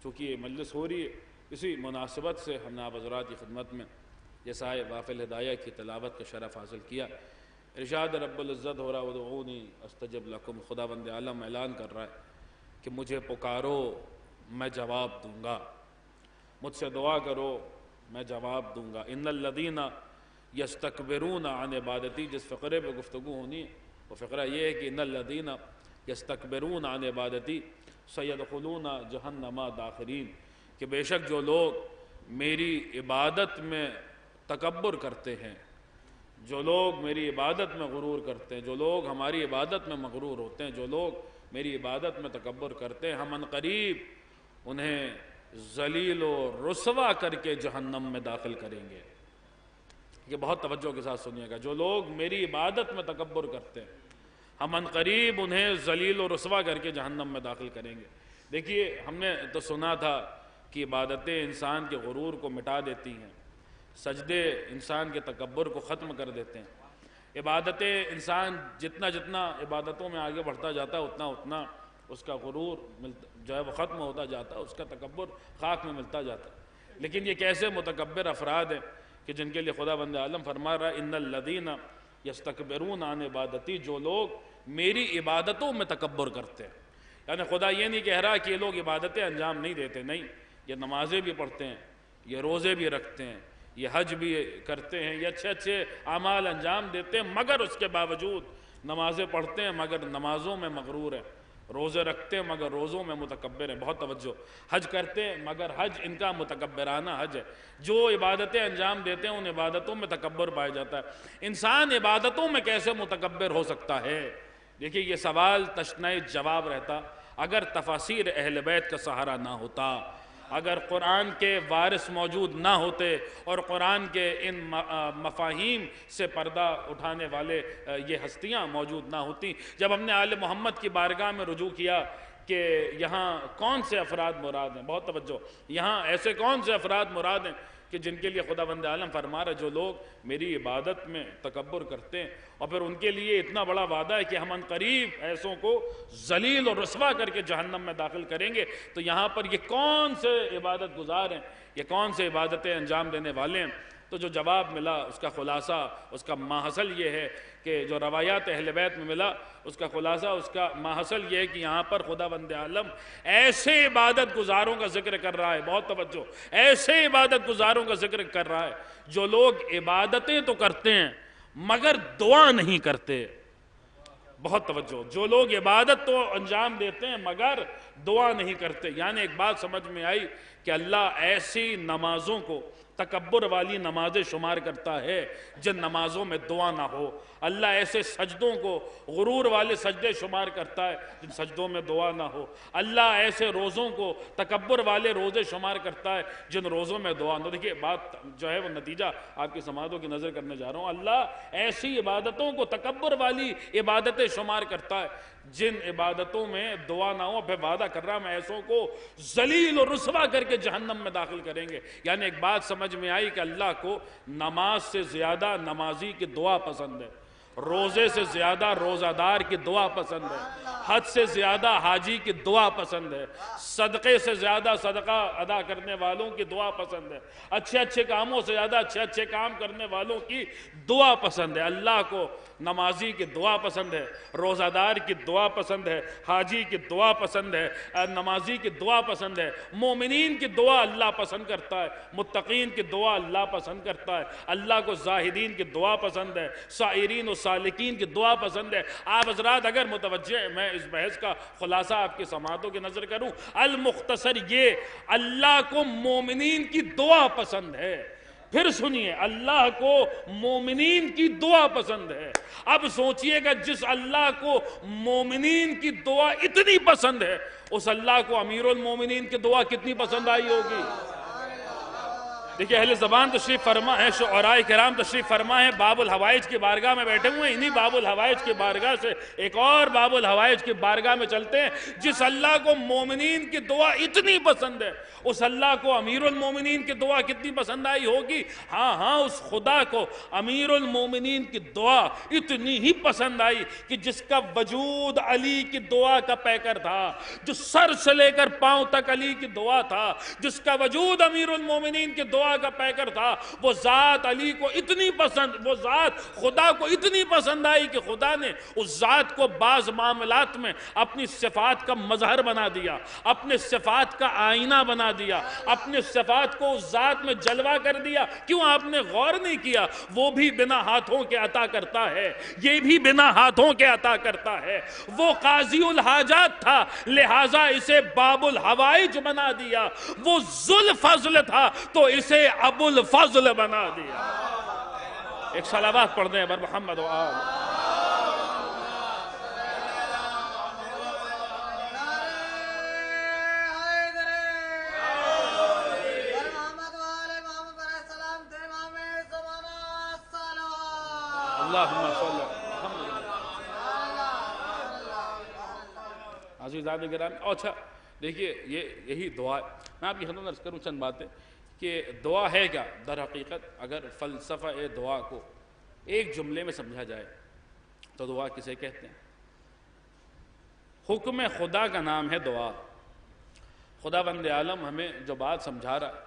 چونکہ یہ مجلس ہو رہی ہے، اسی مناسبت سے ہم نے آپ حضرات کی خدمت میں جیسائے وافل ہدایہ کی تلاوت کا شرف حاصل کیا. ارشاد رب العزت ہو رہا ادعونی استجب لکم. خداوند عالم اعلان کر رہا ہے کہ مجھے پکارو میں جواب دوں گا، مجھ سے دعا کرو میں جواب دوں گا. ان الذین یستکبرون عن عبادتی، جس فقرے پہ گفتگو ہونی ہے وہ فقرہ یہ ہے کہ ان الذین یستکبرون عن عبادتی سیدخلون جہنم داخرین، کہ بے شک جو لوگ میری عبادت میں تکبر کرتے ہیں، جو لوگ میری عبادت میں غرور کرتے ہیں، جو لوگ ہماری عبادت میں مغرور ہوتے ہیں، جو لوگ میری عبادت میں تکبر کرتے ہیں، ہم عنقریب انہیں ذلیل و رسوا کر کے جہنم میں داخل کریں گے. یہ بہت توجہ کے ساتھ سنیے گا. جو لوگ میری عبادت میں تکبر کرتے ہیں ہم عنقریب انہیں ذلیل و رسوا کر کے جہنم میں داخل کریں گے. دیکھیے ہم نے تو سنا تھا کہ عبادتیں انسان کے غرور کو مٹا دیتی ہیں، سجدے انسان کے تکبر کو ختم کر دیتے ہیں، عبادتیں انسان جتنا جتنا عبادتوں میں آگے بڑھتا جاتا ہے اتنا اتنا اس کا غرور جو ہے وہ ختم ہوتا جاتا ہے، اس کا تکبر خاک میں ملتا جاتا ہے۔ لیکن یہ کیسے متکبر افراد ہیں کہ جن کے لیے خدا بند عالم فرما رہا ہے ان الذین یستکبرون عن عبادتی، جو لوگ میری عبادتوں میں تکبر کرتے ہیں۔ یعنی خدا یہ نہیں کہہ رہا کہ یہ لوگ عبادتیں انجام نہیں دیتے، نہیں، یہ نمازیں بھی پڑھتے ہیں، یہ روزے بھی رکھتے ہیں، یہ حج بھی کرتے ہیں، یہ اچھے اچھے اعمال انجام دیتے ہیں، مگر اس کے باوجود نمازیں پڑھتے ہیں مگر نمازوں میں مغرور ہیں، روزے رکھتے ہیں مگر روزوں میں متکبر ہیں۔ بہت توجہ، حج کرتے ہیں مگر حج ان کا متکبرانہ حج ہے، جو عبادتیں انجام دیتے ہیں ان عبادتوں میں تکبر پایا جاتا ہے۔ انسان عبادتوں میں کیسے متکبر ہو سکتا ہے؟ دیکھیے یہ سوال تشنہ جواب رہتا اگر تفاسیر اہل بیت کا سہارا نہ ہوتا، اگر قرآن کے وارث موجود نہ ہوتے اور قرآن کے ان مفاہیم سے پردہ اٹھانے والے یہ ہستیاں موجود نہ ہوتی۔ جب ہم نے آل محمد کی بارگاہ میں رجوع کیا کہ یہاں کون سے افراد مراد ہیں، بہت توجہ، یہاں ایسے کون سے افراد مراد ہیں کہ جن کے لیے خدا بند عالم فرما رہا ہے جو لوگ میری عبادت میں تکبر کرتے ہیں، اور پھر ان کے لیے اتنا بڑا وعدہ ہے کہ ہم عنقریب ایسوں کو ذلیل اور رسوا کر کے جہنم میں داخل کریں گے۔ تو یہاں پر یہ کون سے عبادت گزار ہیں، یہ کون سے عبادتیں انجام دینے والے ہیں؟ تو جو جواب ملا اس کا خلاصہ، اس کا ماحصل یہ ہے کہ جو روایات اہل بیت میں ملا اس کا خلاصہ، اس کا ماحصل یہ ہے کہ یہاں پر خدا بند عالم ایسے عبادت گزاروں کا ذکر کر رہا ہے، بہت توجہ، ایسے عبادت گزاروں کا ذکر کر رہا ہے جو لوگ عبادتیں تو کرتے ہیں مگر دعا نہیں کرتے۔ بہت توجہ، جو لوگ عبادت تو انجام دیتے ہیں مگر دعا نہیں کرتے۔ یعنی ایک بات سمجھ میں آئی کہ اللہ ایسی نمازوں کو تکبر والی نمازیں شمار کرتا ہے جن نمازوں میں دعا نہ ہو، اللہ ایسے سجدوں کو غرور والے سجدے شمار کرتا ہے جن سجدوں میں دعا نہ ہو، اللہ ایسے روزوں کو تکبر والے روزے شمار کرتا ہے جن روزوں میں دعا نہ ہو۔ دیکھیے بات جو ہے وہ نتیجہ آپ کی سماعتوں کی نظر کرنے جا رہا ہوں، اللہ ایسی عبادتوں کو تکبر والی عبادتیں شمار کرتا ہے جن عبادتوں میں دعا نہ ہو، پھر وعدہ کر رہا میں ایسوں کو ذلیل اور رسوا کر کے جہنم میں داخل کریں گے۔ یعنی ایک بات سمجھ میں آئی کہ اللہ کو نماز سے زیادہ نمازی کی دعا پسند ہے، روزے سے زیادہ روزہ دار کی دعا پسند ہے، حج سے زیادہ حاجی کی دعا پسند ہے، صدقے سے زیادہ صدقہ ادا کرنے والوں کی دعا پسند ہے، اچھے اچھے کاموں سے زیادہ اچھے اچھے کام کرنے والوں کی دعا پسند ہے۔ اللہ کو نمازی کی دعا پسند ہے، روزہ دار کی دعا پسند ہے، حاجی کی دعا پسند ہے، نمازی کی دعا پسند ہے، مومنین کی دعا اللہ پسند کرتا ہے، متقین کی دعا اللہ پسند کرتا ہے، اللہ کو زاہدین کی دعا پسند ہے، سائرین و سالکین کی دعا پسند ہے۔ آپ حضرات اگر متوجہ ہیں، میں اس بحث کا خلاصہ آپ کی سماعتوں کی نظر کروں، المختصر یہ اللہ کو مومنین کی دعا پسند ہے۔ پھر سنیے، اللہ کو مومنین کی دعا پسند ہے۔ اب سوچئے گا جس اللہ کو مومنین کی دعا اتنی پسند ہے اس اللہ کو امیر المومنین کی دعا کتنی پسند آئی ہوگی؟ دیکھیں اہل زبان تشریف فرما ہے، شعراء کرام تشریف فرما ہے، باب الحوائج کی بارگاہ میں بیٹھے ہوئے ہیں، انہی باب الحوائج کی بارگاہ سے ایک اور باب الحوائج کی بارگاہ میں چلتے ہیں۔ جس اللہ کو مومنین کی دعا اتنی پسند ہے اس اللہ کو امیر المومنین کی دعا کتنی پسند آئی ہوگی؟ ہاں اس خدا کو امیر المومنین کی دعا اتنی ہی پسند آئی کہ جس کا وجود علی کی دعا کا پیکر تھا، جو سر سے لے کر پاؤں تک علی کی دعا تھا، جس کا وجود امیر المومنین کی دعا کا پیکر تھا، وہ ذات علی کو اتنی پسند، وہ ذات خدا کو اتنی پسند آئی کہ خدا نے اس ذات کو بعض معاملات میں اپنی صفات کا مظہر بنا دیا، اپنے صفات کا آئینہ بنا دیا، اپنے صفات کو اس ذات میں جلوہ کر دیا۔ کیوں آپ نے غور نہیں کیا؟ وہ بھی بنا ہاتھوں کے عطا کرتا ہے، یہ بھی بنا ہاتھوں کے عطا کرتا ہے۔ وہ قاضی الحاجات تھا لہٰذا اسے باب الحوائج بنا دیا، وہ ذو الفضل تھا تو اسے ابو الفضل بنا دیا۔ ایک صلوات پڑھ دیں بر محمد و آل۔ اللہم صلی عزیزان گرامی۔ اچھا دیکھیے یہی دعا ہے. میں آپ کی خدمت میں عرض کروں چند باتیں کہ دعا ہے کیا. در حقیقت اگر فلسفہ دعا کو ایک جملے میں سمجھا جائے تو دعا کسے کہتے ہیں؟ حکم خدا کا نام ہے دعا. خدا بند عالم ہمیں جو بات سمجھا رہا ہے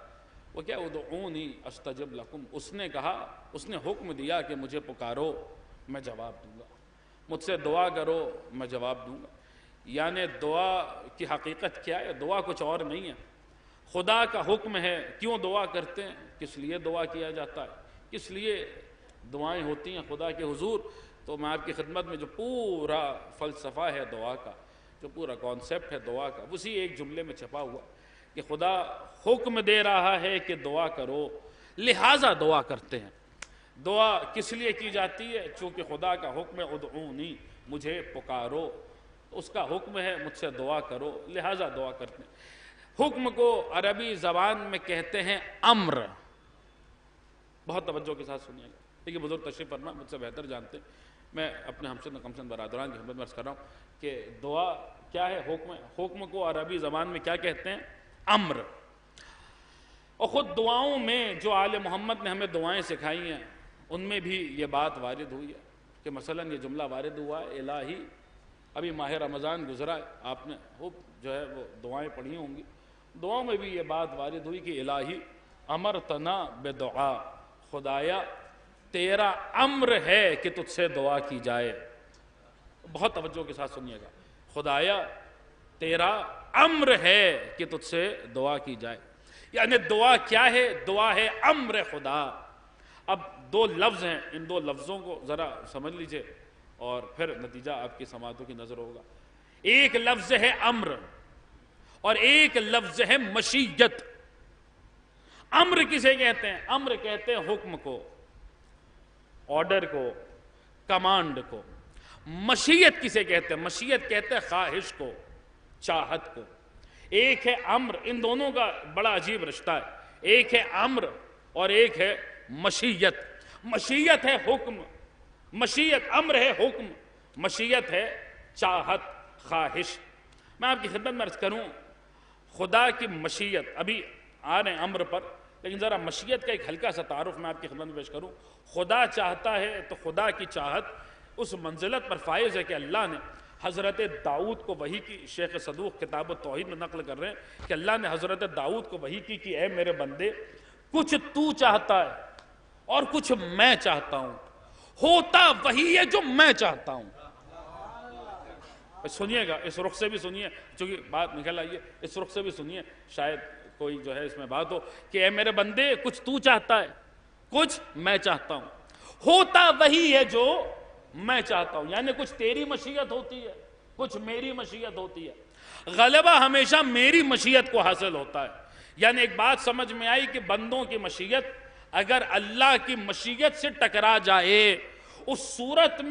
وہ کیا؟ ادعونی استجب لکم. اس نے کہا، اس نے حکم دیا کہ مجھے پکارو میں جواب دوں گا، مجھ سے دعا کرو میں جواب دوں گا. یعنی دعا کی حقیقت کیا ہے؟ دعا کچھ اور نہیں ہے. خدا کا حکم ہے. کیوں دعا کرتے ہیں؟ کس لیے دعا کیا جاتا ہے؟ کس لیے دعائیں ہوتی ہیں خدا کے حضور؟ تو میں آپ کی خدمت میں جو پورا فلسفہ ہے دعا کا، جو پورا کانسیپٹ ہے دعا کا، اسی ایک جملے میں چھپا ہوا کہ خدا حکم دے رہا ہے کہ دعا کرو، لہٰذا دعا کرتے ہیں. دعا کس لیے کی جاتی ہے؟ چونکہ خدا کا حکم ہے ادعونی، مجھے پکارو. اس کا حکم ہے مجھ سے دعا کرو، لہٰذا دعا کرتے ہیں. حکم کو عربی زبان میں کہتے ہیں امر. بہت توجہ کے ساتھ سنیے گا. دیکھیے بزرگ تشریف فرما مجھ سے بہتر جانتے ہیں. میں اپنے ہمسن برادران کی خدمت میں عرض کر رہا ہوں کہ دعا کیا ہے. حکم کو عربی زبان میں کیا کہتے ہیں؟ امر. اور خود دعاؤں میں جو آل محمد نے ہمیں دعائیں سکھائی ہیں ان میں بھی یہ بات وارد ہوئی ہے کہ مثلا یہ جملہ وارد ہوا ہے الہی. ابھی ماہ رمضان گزرا ہے، آپ نے خوب جو ہے وہ دعائیں پڑھی ہوں گی. دعاؤں میں بھی یہ بات وارد ہوئی کہ الہی امرتنا بدعا، خدایا تیرا امر ہے کہ تجھ سے دعا کی جائے. بہت توجہ کے ساتھ سنیے گا. خدایا تیرا امر ہے کہ تجھ سے دعا کی جائے. یعنی دعا کیا ہے؟ دعا ہے امر خدا. اب دو لفظ ہیں، ان دو لفظوں کو ذرا سمجھ لیجئے اور پھر نتیجہ آپ کی سماعتوں کی نظر ہوگا. ایک لفظ ہے امر اور ایک لفظ ہے مشیت. امر کسے کہتے ہیں؟ امر کہتے ہیں حکم کو، آرڈر کو، کمانڈ کو. مشیت کسے کہتے ہیں؟ مشیت کہتے ہیں خواہش کو، چاہت کو. ایک ہے امر. ان دونوں کا بڑا عجیب رشتہ ہے. ایک ہے امر اور ایک ہے مشیت. مشیت ہے حکم، مشیت امر ہے حکم، مشیت ہے چاہت، خواہش. میں آپ کی خدمت میں عرض کروں خدا کی مشیت، ابھی آ رہے ہیں امر پر، لیکن ذرا مشیت کا ایک ہلکا سا تعارف میں آپ کی خدمت میں پیش کروں. خدا چاہتا ہے تو خدا کی چاہت اس منزلت پر فائز ہے کہ اللہ نے حضرت داؤد کو وحی کی. شیخ صدوق کتاب التوحید میں نقل کر رہے ہیں کہ اللہ نے حضرت داؤد کو وحی کی کہ اے میرے بندے، کچھ تو چاہتا ہے اور کچھ میں چاہتا ہوں، ہوتا وہی ہے جو میں چاہتا ہوں. سنیے گا، اس رخ سے بھی سنیے، چونکہ بات نکل آئی ہے، اس رخ سے بھی سنیے، شاید کوئی جو ہے اس میں بات ہو کہ اے میرے بندے کچھ تو چاہتا ہے کچھ میں چاہتا ہوں، ہوتا وہی ہے جو میں چاہتا ہوں. یعنی کچھ تیری مشیت ہوتی ہے کچھ میری مشیت ہوتی ہے. غلبہ ہمیشہ میری مشیت کو حاصل ہوتا ہے. یعنی ایک بات سمجھ میں آئی کہ بندوں کی مشیت اگر اللہ کی مشیت سے ٹکرا جائے اس صورت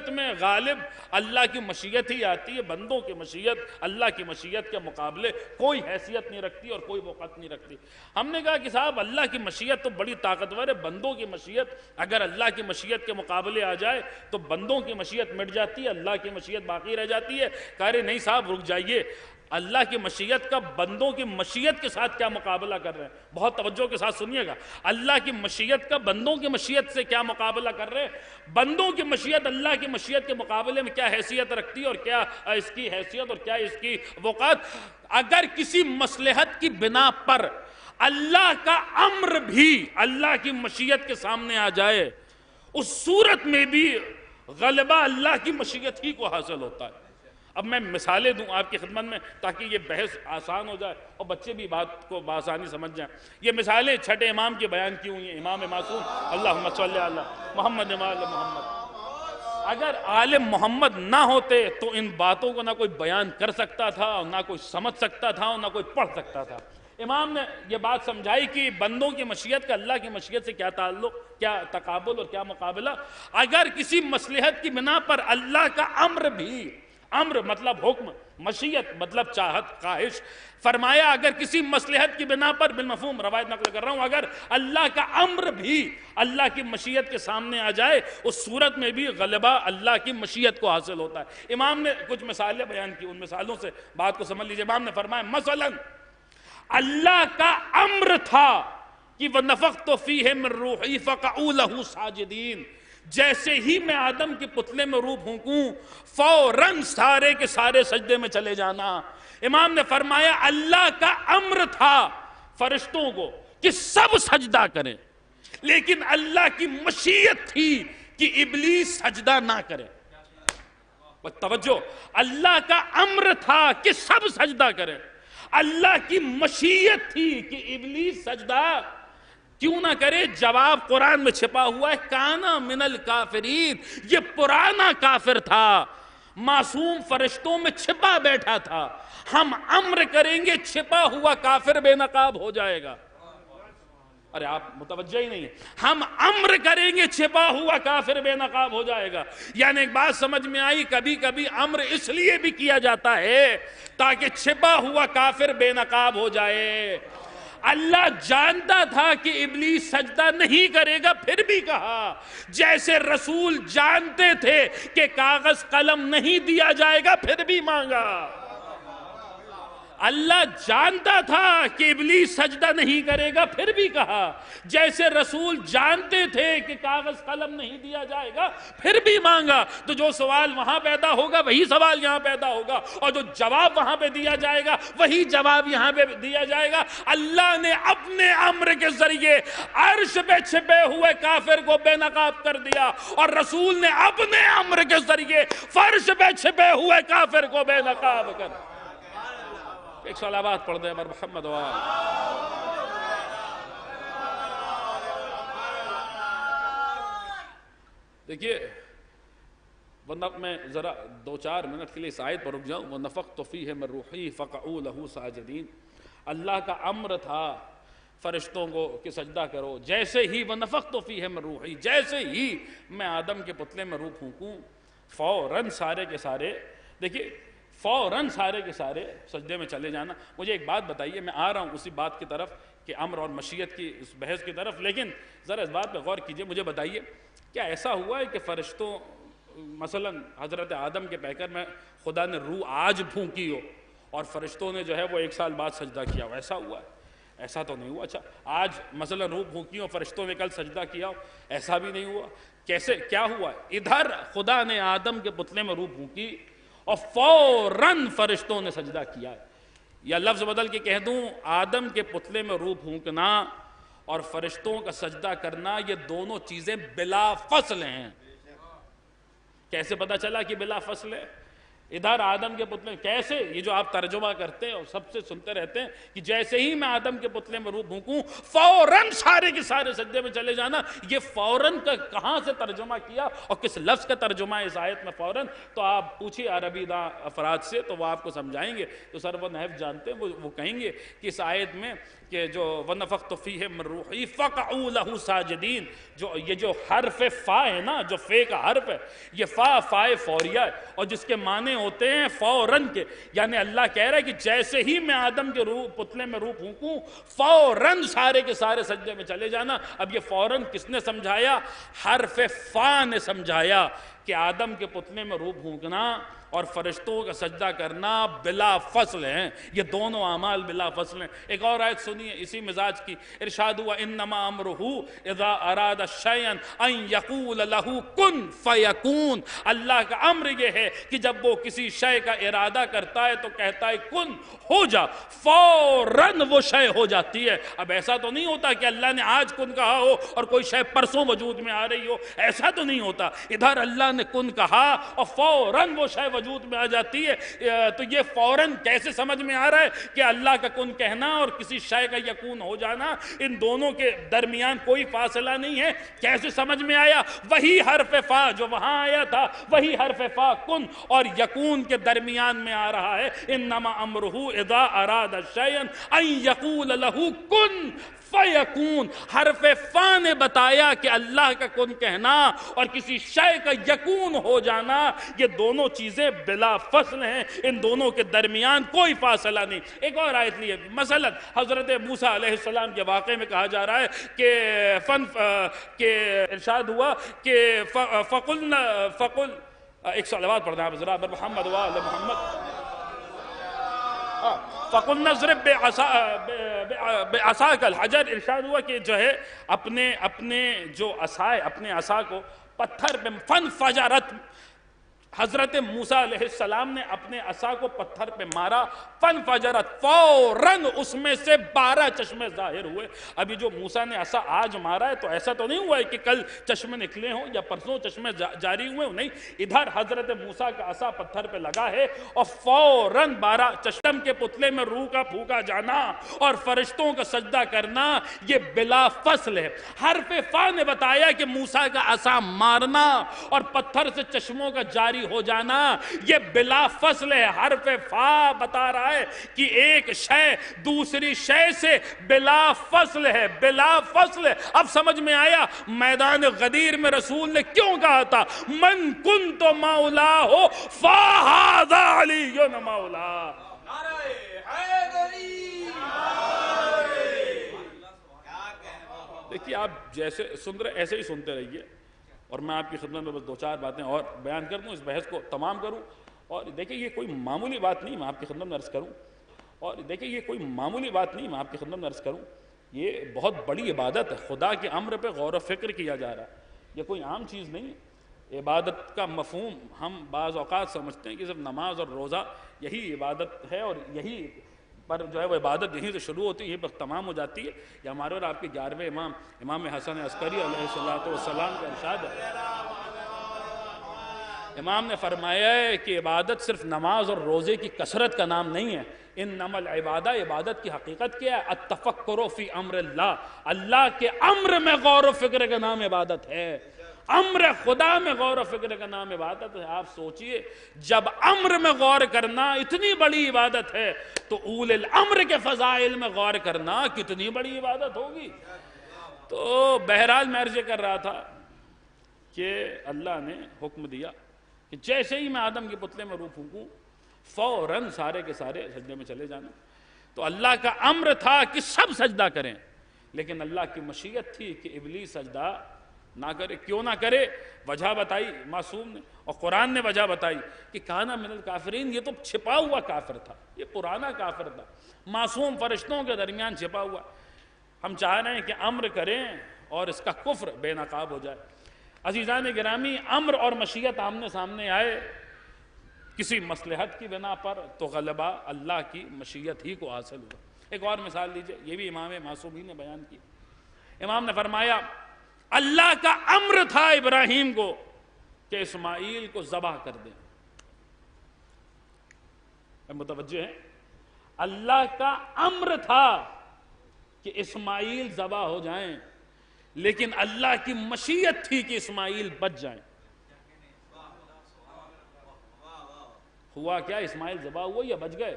میں غالب اللہ کی مشیت ہی آتی ہے. بندوں کی مشیت اللہ کی مشیت کے مقابلے کوئی حیثیت نہیں رکھتی اور کوئی وقت نہیں رکھتی. ہم نے کہا کہ صاحب اللہ کی مشیت تو بڑی طاقتور ہے، بندوں کی مشیت اگر اللہ کی مشیت کے مقابلے آ جائے تو بندوں کی مشیت مٹ جاتی ہے، اللہ کی مشیت باقی رہ جاتی ہے. کہہ رہے نہیں صاحب رک جائیے، اللہ کی مشیت کا بندوں کی مشیت کے ساتھ کیا مقابلہ کر رہے ہیں؟ بہت توجہ کے ساتھ سنیے گا. اللہ کی مشیت کا بندوں کی مشیت سے کیا مقابلہ کر رہے ہیں؟ بندوں کی مشیت اللہ کی مشیت کے مقابلے میں کیا حیثیت رکھتی ہے اور کیا اس کی حیثیت اور کیا اس کی وقعت. اگر کسی مصلحت کی بنا پر اللہ کا امر بھی اللہ کی مشیت کے سامنے آ جائے اس صورت میں بھی غلبہ اللہ کی مشیت ہی کو حاصل ہوتا ہے. اب میں مثالیں دوں آپ کی خدمت میں تاکہ یہ بحث آسان ہو جائے اور بچے بھی بات کو بآسانی سمجھ جائیں. یہ مثالیں چھٹے امام کی بیان کی ہوئی ہیں، امام معصوم اللہم صلی علی محمد وآل محمد. اگر عالم محمد نہ ہوتے تو ان باتوں کو نہ کوئی بیان کر سکتا تھا اور نہ کوئی سمجھ سکتا تھا اور نہ کوئی پڑھ سکتا تھا. امام نے یہ بات سمجھائی کہ بندوں کی مشیت کا اللہ کی مشیت سے کیا تعلق، کیا تقابل اور کیا مقابلہ. اگر کسی مصلحت کی بنا پر اللہ کا امر بھی امر مطلب حکم، مشیت مطلب چاہت، خواہش. فرمایا اگر کسی مصلحت کی بنا پر، بالمفہوم روایت نقل کر رہا ہوں، اگر اللہ کا امر بھی اللہ کی مشیت کے سامنے آ جائے اس صورت میں بھی غلبہ اللہ کی مشیت کو حاصل ہوتا ہے. امام نے کچھ مثالیں بیان کی، ان مثالوں سے بات کو سمجھ لیجئے. امام نے فرمایا مثلا اللہ کا امر تھا کہ وَنَفَخْتُ فِيهِ مِن رُوحِي فَقَعُوا لَهُ سَاجِدِينَ، جیسے ہی میں آدم کے پتلے میں روح پھونکوں فوراً سارے کے سارے سجدے میں چلے جانا. امام نے فرمایا اللہ کا امر تھا فرشتوں کو کہ سب سجدہ کریں، لیکن اللہ کی مشیت تھی کہ ابلیس سجدہ نہ کرے. توجہ، اللہ کا امر تھا کہ سب سجدہ کریں، اللہ کی مشیت تھی کہ ابلیس سجدہ کیوں نہ کرے. جواب قرآن میں چھپا ہوا ہے، کانا من الکافرین، یہ پرانا کافر تھا، معصوم فرشتوں میں چھپا بیٹھا تھا. ہم امر کریں گے چھپا ہوا کافر بے نقاب ہو جائے گا. ارے آپ متوجہ ہی نہیں ہیں. ہم امر کریں گے چھپا ہوا کافر بے نقاب ہو جائے گا. یعنی ایک بات سمجھ میں آئی، کبھی کبھی امر اس لیے بھی کیا جاتا ہے تاکہ چھپا ہوا کافر بے نقاب ہو جائے. اللہ جانتا تھا کہ ابلیس سجدہ نہیں کرے گا، پھر بھی کہا. جیسے رسول جانتے تھے کہ کاغذ قلم نہیں دیا جائے گا، پھر بھی مانگا. اللہ جانتا تھا کہ ابلیس سجدہ نہیں کرے گا، پھر بھی کہا. جیسے رسول جانتے تھے کہ کاغذ قلم نہیں دیا جائے گا، پھر بھی مانگا. تو جو سوال وہاں پیدا ہوگا وہی سوال یہاں پیدا ہوگا، اور جو جواب وہاں پہ دیا جائے گا وہی جواب یہاں پہ دیا جائے گا. اللہ نے اپنے امر کے ذریعے عرش پہ چھپے ہوئے کافر کو بے نقاب کر دیا، اور رسول نے اپنے امر کے ذریعے فرش پہ چھپے ہوئے کافر کو بے نقاب کر دیا. ایک صلوات پڑھ دیں بر محمد و آل. دیکھیے میں ذرا 2-4 منٹ کے لیے اس آیت پر رک جاؤں. وَنَفَخْتُ فِيهِ مِن رُوحِي فَقَعُوا لَهُ سَاجِدِينَ. اللہ کا امر تھا فرشتوں کو کہ سجدہ کرو. جیسے ہی وَنَفَخْتُ فِيهِ مِن رُوحِي، جیسے ہی میں آدم کے پتلے میں روح پھونکوں فوراً سارے کے سارے، دیکھیے فوراً سارے کے سارے سجدے میں چلے جانا. مجھے ایک بات بتائیے، میں آ رہا ہوں اسی بات کی طرف کہ امر اور مشیت کی اس بحث کی طرف، لیکن ذرا اس بات پہ غور کیجئے. مجھے بتائیے کیا ایسا ہوا ہے کہ فرشتوں مثلا حضرت آدم کے پیکر میں خدا نے روح آج پھونکی ہو اور فرشتوں نے جو ہے وہ 1 سال بعد سجدہ کیا ہو؟ ایسا ہوا ہے؟ ایسا تو نہیں ہوا. اچھا آج مثلا روح پھونکی ہو فرشتوں نے کل سجدہ کیا ہو؟ ایسا بھی نہیں ہوا. کیسے کیا ہوا ہے؟ ادھر خدا نے آدم کے پتلے میں روح پھونکی اور فوراً فرشتوں نے سجدہ کیا. یا لفظ بدل کے کہہ دوں، آدم کے پتلے میں روح پھونکنا اور فرشتوں کا سجدہ کرنا یہ دونوں چیزیں بلا فصل ہیں. کیسے پتا چلا کہ بلا فصل ہے؟ ادھر آدم کے پتلے کیسے، یہ جو آپ ترجمہ کرتے ہیں اور سب سے سنتے رہتے ہیں کہ جیسے ہی میں آدم کے پتلے میں روح پھونکوں فوراً سارے کے سارے سجدے میں چلے جانا، یہ فوراً کا کہاں سے ترجمہ کیا اور کس لفظ کا ترجمہ ہے اس آیت میں فوراً؟ تو آپ پوچھیے عربی داں افراد سے تو وہ آپ کو سمجھائیں گے. تو سر وہ نحو جانتے ہیں، وہ کہیں گے کہ اس آیت میں کہ جو وَنَفَخْتُ فِيهِ مِن رُوحِي فَقَعُوا لَهُ سَاجِدِينَ، یہ جو حرف فا ہے نا، جو فے کا حرف ہے، یہ فائے فوریہ ہے اور جس کے معنی ہوتے ہیں فوراً کے. یعنی اللہ کہہ رہا ہے کہ جیسے ہی میں آدم کے پتلے میں روح پھونکوں فوراً سارے کے سارے سجدے میں چلے جانا. اب یہ فوراً کس نے سمجھایا؟ حرف فا نے سمجھایا کہ آدم کے پتلے میں روح پھونکنا اور فرشتوں کا سجدہ کرنا بلا فصل ہیں، یہ دونوں اعمال بلا فصل ہیں. ایک اور آیت سنیے اسی مزاج کی. ارشاد ہوا انما امرہ اذا اراد شیئا ان یقول لہ کن فیکون. اللہ کا امر یہ ہے کہ جب وہ کسی شے کا ارادہ کرتا ہے تو کہتا ہے کن، ہو جا، فوراً وہ شے ہو جاتی ہے. اب ایسا تو نہیں ہوتا کہ اللہ نے آج کن کہا ہو اور کوئی شے پرسوں وجود میں آ رہی ہو، ایسا تو نہیں ہوتا. ادھر اللہ نے کن کہا اور فوراً وہ شے وجود میں آ جاتی ہے. تو یہ فوراً کیسے سمجھ میں آ رہا ہے کہ اللہ کا کن کہنا اور کسی شے کا یکون ہو جانا، ان دونوں کے درمیان کوئی فاصلہ نہیں ہے. کیسے سمجھ میں آیا؟ وہی حرف فا جو وہاں آیا تھا، وہی حرف فا کن اور یکون کے درمیان میں آ رہا ہے. انما امرہ اذا اراد شیئا ان یقول لہ کن فیکون. حرف فا نے بتایا کہ اللہ کا کن کہنا اور کسی شے کا یکون ہو جانا یہ دونوں چیزیں یہ بلا فصل ہیں، ان دونوں کے درمیان کوئی فاصلہ نہیں۔ ایک اور آیت لیے، مثلا حضرت موسیٰ علیہ السلام کے واقعے میں کہا جا رہا ہے کہ ارشاد ہوا کہ فقل ایک صلوات پڑھنا ہے حضرات محمد و آل محمد، فَقُلْنَا اضْرِبْ بِعَصَاكَ الْحَجَرَ، ارشاد ہوا کہ جو ہے اپنے جو عصا، اپنے عصا کو پتھر پہ فَانْفَجَرَتْ، حضرت موسیٰ علیہ السلام نے اپنے عصا کو پتھر پہ مارا، فَانْفَجَرَتْ، فوراً اس میں سے 12 چشمے ظاہر ہوئے۔ ابھی جو موسیٰ نے عصا آج مارا ہے تو ایسا تو نہیں ہوا ہے کہ کل چشمے نکلے ہوں یا پرسوں چشمے جاری ہوئے ہوں، نہیں، ادھر حضرت موسیٰ کا عصا پتھر پہ لگا ہے اور فوراً 12 چشم کے پتلے میں روح کا پھونکا جانا اور فرشتوں کا سجدہ کرنا، یہ بلا فصل ہے۔ حرف فا نے بتایا کہ موسیٰ کا عصا مارنا اور پتھر سے چشموں کا جاری ہو جانا یہ بلا فصل ہے۔ حرف فا بتا رہا ہے کہ ایک شے دوسری شے سے بلا فصل ہے، بلا فصل ہے۔ اب سمجھ میں آیا میدان غدیر میں رسول نے کیوں کہا تھا من کنت مولا ہو فہذا علی مولا۔ دیکھیے آپ جیسے سن رہے ایسے ہی سنتے رہیے اور میں آپ کی خدمت میں بس 2-4 باتیں اور بیان کر دوں، اس بحث کو تمام کروں۔ اور دیکھیں یہ کوئی معمولی بات نہیں، میں آپ کی خدمت میں عرض کروں، اور دیکھیں یہ کوئی معمولی بات نہیں، میں آپ کی خدمت میں عرض کروں، یہ بہت بڑی عبادت ہے۔ خدا کے امر پہ غور و فکر کیا جا رہا ہے، یہ کوئی عام چیز نہیں ہے۔ عبادت کا مفہوم ہم بعض اوقات سمجھتے ہیں کہ صرف نماز اور روزہ یہی عبادت ہے اور یہی پر جو ہے وہ عبادت یہیں سے شروع ہوتی ہے، یہیں پر تمام ہو جاتی ہے۔ یہ ہمارے اور آپ کے 11ویں امام حسن عسکری علیہ السلام کا ارشاد ہے۔ امام نے فرمایا ہے کہ عبادت صرف نماز اور روزے کی کثرت کا نام نہیں ہے، انما العبادہ، عبادت کی حقیقت کیا ہے؟ التفکر فی امر اللہ، اللہ کے امر میں غور و فکر کا نام عبادت ہے۔ امر خدا میں غور و فکر کا نام عبادت ہے۔ آپ سوچئے جب امر میں غور کرنا اتنی بڑی عبادت ہے تو اول الامر کے فضائل میں غور کرنا کتنی بڑی عبادت ہوگی۔ تو بہرحال میں عرض کر رہا تھا کہ اللہ نے حکم دیا کہ جیسے ہی میں آدم کے پتلے میں روح پھونکوں فوراً سارے کے سارے سجدے میں چلے جانا۔ تو اللہ کا امر تھا کہ سب سجدہ کریں، لیکن اللہ کی مشیت تھی کہ ابلیس سجدہ نہ کرے۔ کیوں نہ کرے؟ وجہ بتائی معصوم نے، اور قرآن نے وجہ بتائی کہ کانا من الکافرین، یہ تو چھپا ہوا کافر تھا، یہ پرانا کافر تھا، معصوم فرشتوں کے درمیان چھپا ہوا۔ ہم چاہ رہے ہیں کہ امر کریں اور اس کا کفر بے نقاب ہو جائے۔ عزیزان گرامی، امر اور مشیت آمنے سامنے آئے کسی مصلحت کی بنا پر تو غلبہ اللہ کی مشیت ہی کو حاصل ہوا۔ ایک اور مثال لیجئے، یہ بھی امام معصومی نے بیان کی۔ امام نے فرمایا اللہ کا امر تھا ابراہیم کو کہ اسماعیل کو ذبح کر دیں۔ متوجہ ہیں؟ اللہ کا امر تھا کہ اسماعیل ذبح ہو جائیں، لیکن اللہ کی مشیت تھی کہ اسماعیل بچ جائیں۔ ہوا کیا؟ اسماعیل ذبح ہوا یا بچ گئے؟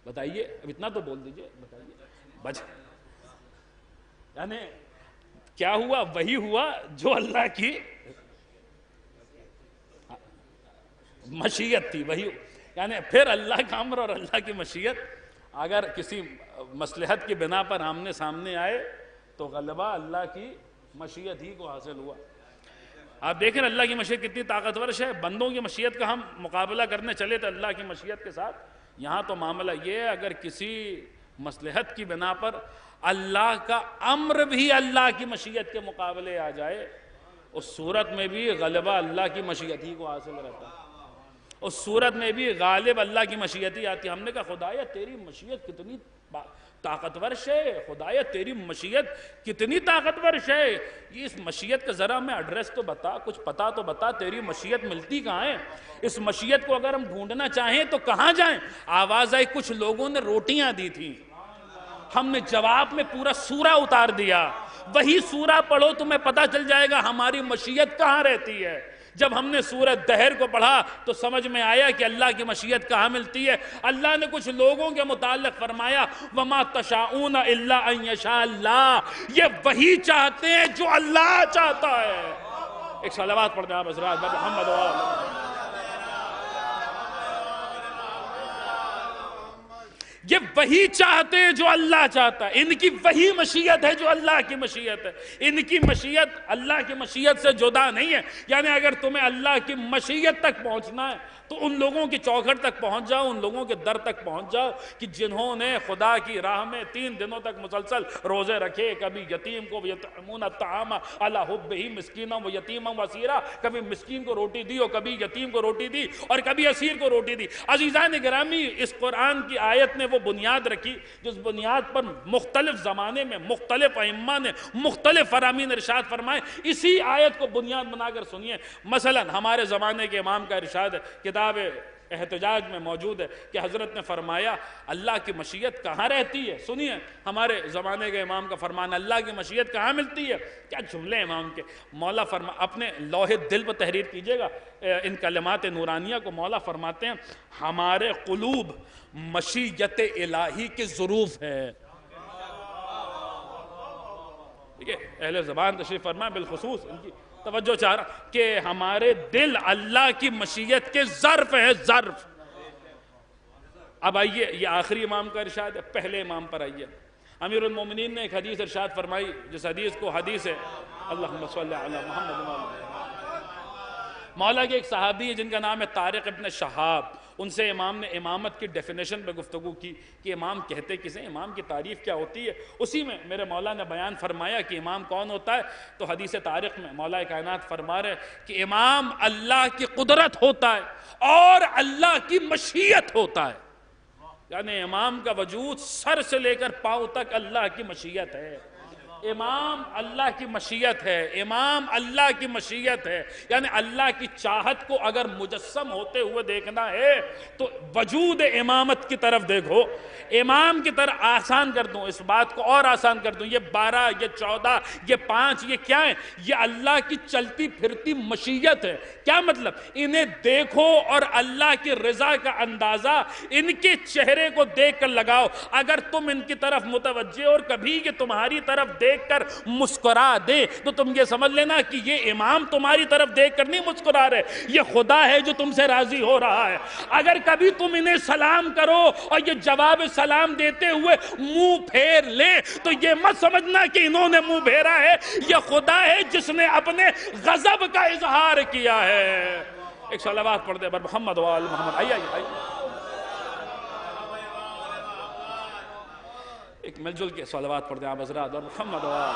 بتائیے، اب اتنا تو بول دیجئے، بتائیے۔ بچ، یعنی کیا ہوا؟ وہی ہوا جو اللہ کی مشیت تھی، وہی، یعنی پھر اللہ کا امر اور اللہ کی مشیت اگر کسی مصلحت کی بنا پر آمنے سامنے آئے تو غلبہ اللہ کی مشیت ہی کو حاصل ہوا۔ آپ دیکھیں اللہ کی مشیت کتنی طاقتور ہے۔ بندوں کی مشیت کا ہم مقابلہ کرنے چلے تو اللہ کی مشیت کے ساتھ، یہاں تو معاملہ یہ ہے اگر کسی مصلحت کی بنا پر اللہ کا امر بھی اللہ کی مشیت کے مقابلے آ جائے، اس صورت میں بھی غلبہ اللہ کی مشیت ہی کو حاصل رہتا ہے، اس صورت میں بھی غالب اللہ کی مشیت ہی آتی ہے۔ ہم نے کہا خدایا تیری مشیت کتنی طاقتور ہے، خدایا تیری مشیت کتنی طاقتور ہے، یہ اس مشیت کا ذرا میں ایڈریس تو بتا، کچھ پتا تو بتا، تیری مشیت ملتی کہاں ہے؟ اس مشیت کو اگر ہم ڈھونڈنا چاہیں تو کہاں جائیں؟ آواز آئی کچھ لوگوں نے روٹیاں دی تھیں، ہم نے جواب میں پورا سورہ اتار دیا، وہی سورہ پڑھو تمہیں پتہ چل جائے گا ہماری مشیت کہاں رہتی ہے۔ جب ہم نے سورہ دہر کو پڑھا تو سمجھ میں آیا کہ اللہ کی مشیت کہاں ملتی ہے۔ اللہ نے کچھ لوگوں کے متعلق فرمایا وَمَا تَشَاءُونَ إِلَّا أَن يَشَاءَ اللَّهُ، یہ وہی چاہتے ہیں جو اللہ چاہتا ہے۔ ایک صلوات پڑھتے ہیں آپ حضرات محمد یہ وہی چاہتے ہیں جو اللہ چاہتا ہے، ان کی وہی مشیت ہے جو اللہ کی مشیت ہے، ان کی مشیت اللہ کی مشیت سے جدا نہیں ہے۔ یعنی اگر تمہیں اللہ کی مشیت تک پہنچنا ہے تو ان لوگوں کی چوکھٹ تک پہنچ جاؤ، ان لوگوں کے در تک پہنچ جاؤ کہ جنہوں نے خدا کی راہ میں 3 دنوں تک مسلسل روزے رکھے، کبھی یتیم کو یطعمون الطعام علی حبہ مسکینا و یتیما و اسیرا، کبھی مسکین کو روٹی دی اور کبھی یتیم کو روٹی دی اور کبھی اسیر کو روٹی دی۔ عزیزان گرامی، اس قرآن کی آیت نے وہ بنیاد رکھی جس بنیاد پر مختلف زمانے میں مختلف ائمہ نے مختلف فرامین ارشاد فرمائے۔ اسی آیت کو بنیاد بنا کر سنیے۔ مثلا ہمارے زمانے کے امام کا ارشاد ہے، کتاب احتجاج میں موجود ہے کہ حضرت نے فرمایا اللہ کی مشیت کہاں رہتی ہے؟ سنیے ہمارے زمانے کے امام کا فرمان، اللہ کی مشیت کہاں ملتی ہے؟ کیا جملے امام کے! مولا اپنے لوح دل پر تحریر کیجئے گا ان کلمات نورانیہ کو۔ مولا فرماتے ہیں ہمارے قلوب مشیت الہی کے ظروف ہے۔ ٹھیک ہے، اہل زبان تشریف فرمائیں، بالخصوص ان کی توجہ چاہ رہا کہ ہمارے دل اللہ کی مشیت کے ظرف ہے، ظرف۔ اب آئیے، یہ آخری امام کا ارشاد ہے، پہلے امام پر آئیے۔ امیر المومنین نے ایک حدیث ارشاد فرمائی، جس حدیث کو حدیث ہے اللہم صلی علی محمد۔ مولا کے ایک صحابی ہے جن کا نام ہے طارق ابن شہاب، ان سے امام نے امامت کی ڈیفینیشن پہ گفتگو کی کہ امام کہتے کسے، امام کی تعریف کیا ہوتی ہے۔ اسی میں میرے مولا نے بیان فرمایا کہ امام کون ہوتا ہے، تو حدیث طارق میں مولا کائنات فرما رہے کہ امام اللہ کی قدرت ہوتا ہے اور اللہ کی مشیت ہوتا ہے۔ یعنی امام کا وجود سر سے لے کر پاؤں تک اللہ کی مشیت ہے۔ امام اللہ کی مشیت ہے، امام اللہ کی مشیت ہے۔ یعنی اللہ کی چاہت کو اگر مجسم ہوتے ہوئے دیکھنا ہے تو وجود امامت کی طرف دیکھو۔ امام کی طرف آسان کر دوں اس بات کو، اور آسان کر دوں، یہ 12، یہ 14، یہ 5، یہ کیا ہے؟ یہ اللہ کی چلتی پھرتی مشیت ہے۔ کیا مطلب؟ انہیں دیکھو اور اللہ کی رضا کا اندازہ ان کے چہرے کو دیکھ کر لگاؤ۔ اگر تم ان کی طرف متوجہ اور کبھی یہ تمہاری طرف دیکھ کر مسکرا دے تو تم یہ سمجھ لینا کہ یہ امام تمہاری طرف دیکھ کر نہیں مسکرا رہے، یہ خدا ہے جو تم سے راضی ہو رہا ہے۔ اگر کبھی تم انہیں سلام کرو اور یہ جواب سلام دیتے ہوئے منہ پھیر لے تو یہ مت سمجھنا کہ انہوں نے منہ پھیرا ہے، یہ خدا ہے جس نے اپنے غضب کا اظہار کیا ہے۔ ایک صلوات پڑھ دے بر محمد و آل محمد۔ آئیے آئیے آئیے، ایک مل جل کے صلوات پڑھ دیں آپ حضرات اور محمد و آل۔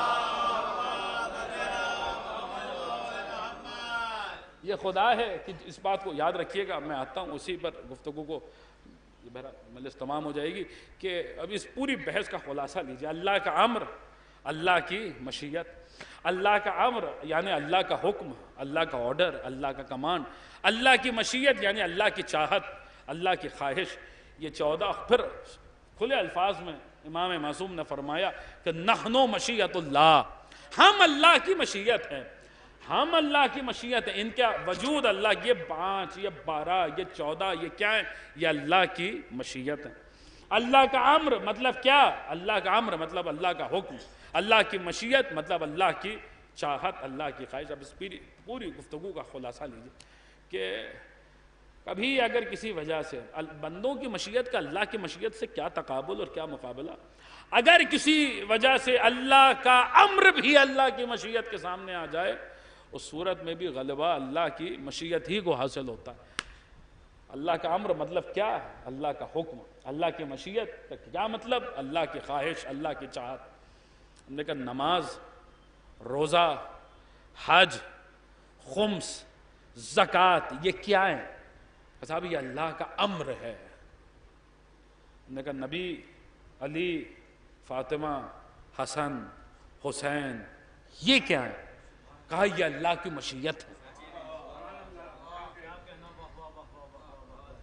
یہ خدا ہے کہ اس بات کو یاد رکھیے گا، میں آتا ہوں اسی پر گفتگو کو، یہ بہرحال مجلس تمام ہو جائے گی کہ اب اس پوری بحث کا خلاصہ لیجئے۔ اللہ کا امر، اللہ کی مشیت، اللہ کا امر یعنی اللہ کا حکم، اللہ کا آرڈر، اللہ کا کمانڈ، اللہ کی مشیت یعنی اللہ کی چاہت، اللہ کی خواہش۔ یہ 14 پھر کھلے الفاظ میں امام معصوم نے فرمایا کہ نحن مشیت اللہ، ہم اللہ کی مشیت ہیں، ہم اللہ کی مشیت ہیں۔ ان کا وجود اللہ، یہ 5، یہ 12، یہ 14، یہ کیا ہے؟ یہ اللہ کی مشیت ہے۔ اللہ کا امر مطلب کیا؟ اللہ کا امر مطلب اللہ کا حکم، اللہ کی مشیت مطلب اللہ کی چاہت، اللہ کی خواہش۔ اب اس پوری گفتگو کا خلاصہ لیجئے کہ کبھی اگر کسی وجہ سے بندوں کی مشیت کا اللہ کی مشیت سے کیا تقابل اور کیا مقابلہ، اگر کسی وجہ سے اللہ کا امر بھی اللہ کی مشیت کے سامنے آ جائے، اس صورت میں بھی غلبہ اللہ کی مشیت ہی کو حاصل ہوتا ہے۔ اللہ کا امر مطلب کیا؟ اللہ کا حکم، اللہ کی مشیت کا کیا مطلب؟ اللہ کی خواہش، اللہ کی چاہت۔ ہم نے کہا نماز، روزہ، حج، خمس، زکوٰۃ، یہ کیا ہے؟ صاحب یہ اللہ کا امر ہے۔ ہم نے کہا نبی، علی، فاطمہ، حسن، حسین، یہ کیا ہے؟ کہا یہ اللہ کی مشیت ہے۔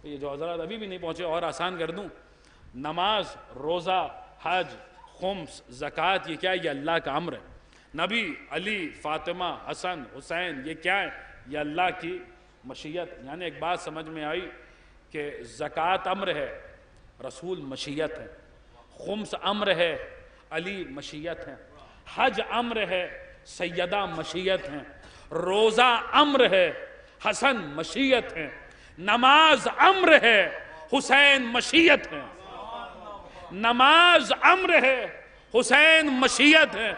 یہ جو حضرات ابھی بھی نہیں پہنچے اور آسان کر دوں، نماز، روزہ، حج، خمس، زکوٰۃ، یہ کیا ہے؟ یہ اللہ کا امر ہے۔ نبی، علی، فاطمہ، حسن، حسین، یہ کیا ہے؟ یہ اللہ کی مشیت۔ یعنی ایک بات سمجھ میں آئی کہ زکوٰۃ امر ہے، رسول مشیت ہے، خمس امر ہے، علی مشیت ہے، حج امر ہے، سیدہ مشیت ہیں، روزہ امر ہے، حسن مشیت ہیں، نماز امر ہے، حسین مشیت ہیں۔ نماز امر ہے، حسین مشیت ہے،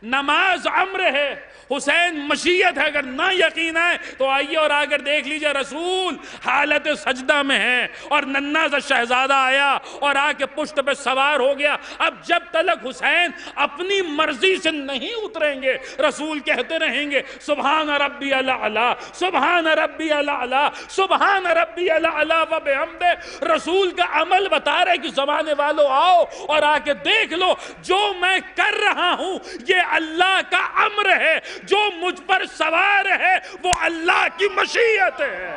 نماز امر ہے، حسین مشیت ہے۔ اگر نہ یقین ہے تو آئیے اور آ کر دیکھ لیجئے، رسول حالت سجدہ میں ہیں اور ننھا سا شہزادہ آیا اور آ کے پشت پہ سوار ہو گیا۔ اب جب تلک حسین اپنی مرضی سے نہیں اتریں گے، رسول کہتے رہیں گے سبحان ربی الاعلی، سبحان ربی الاعلی، سبحان ربی الاعلی و بحمدہ۔ رسول کا عمل بتا رہے کہ زمانے والوں آؤ اور آ کے دیکھ لو، جو میں کر رہا ہوں یہ اللہ کا امر ہے، جو مجھ پر سوار ہے وہ اللہ کی مشیت ہے۔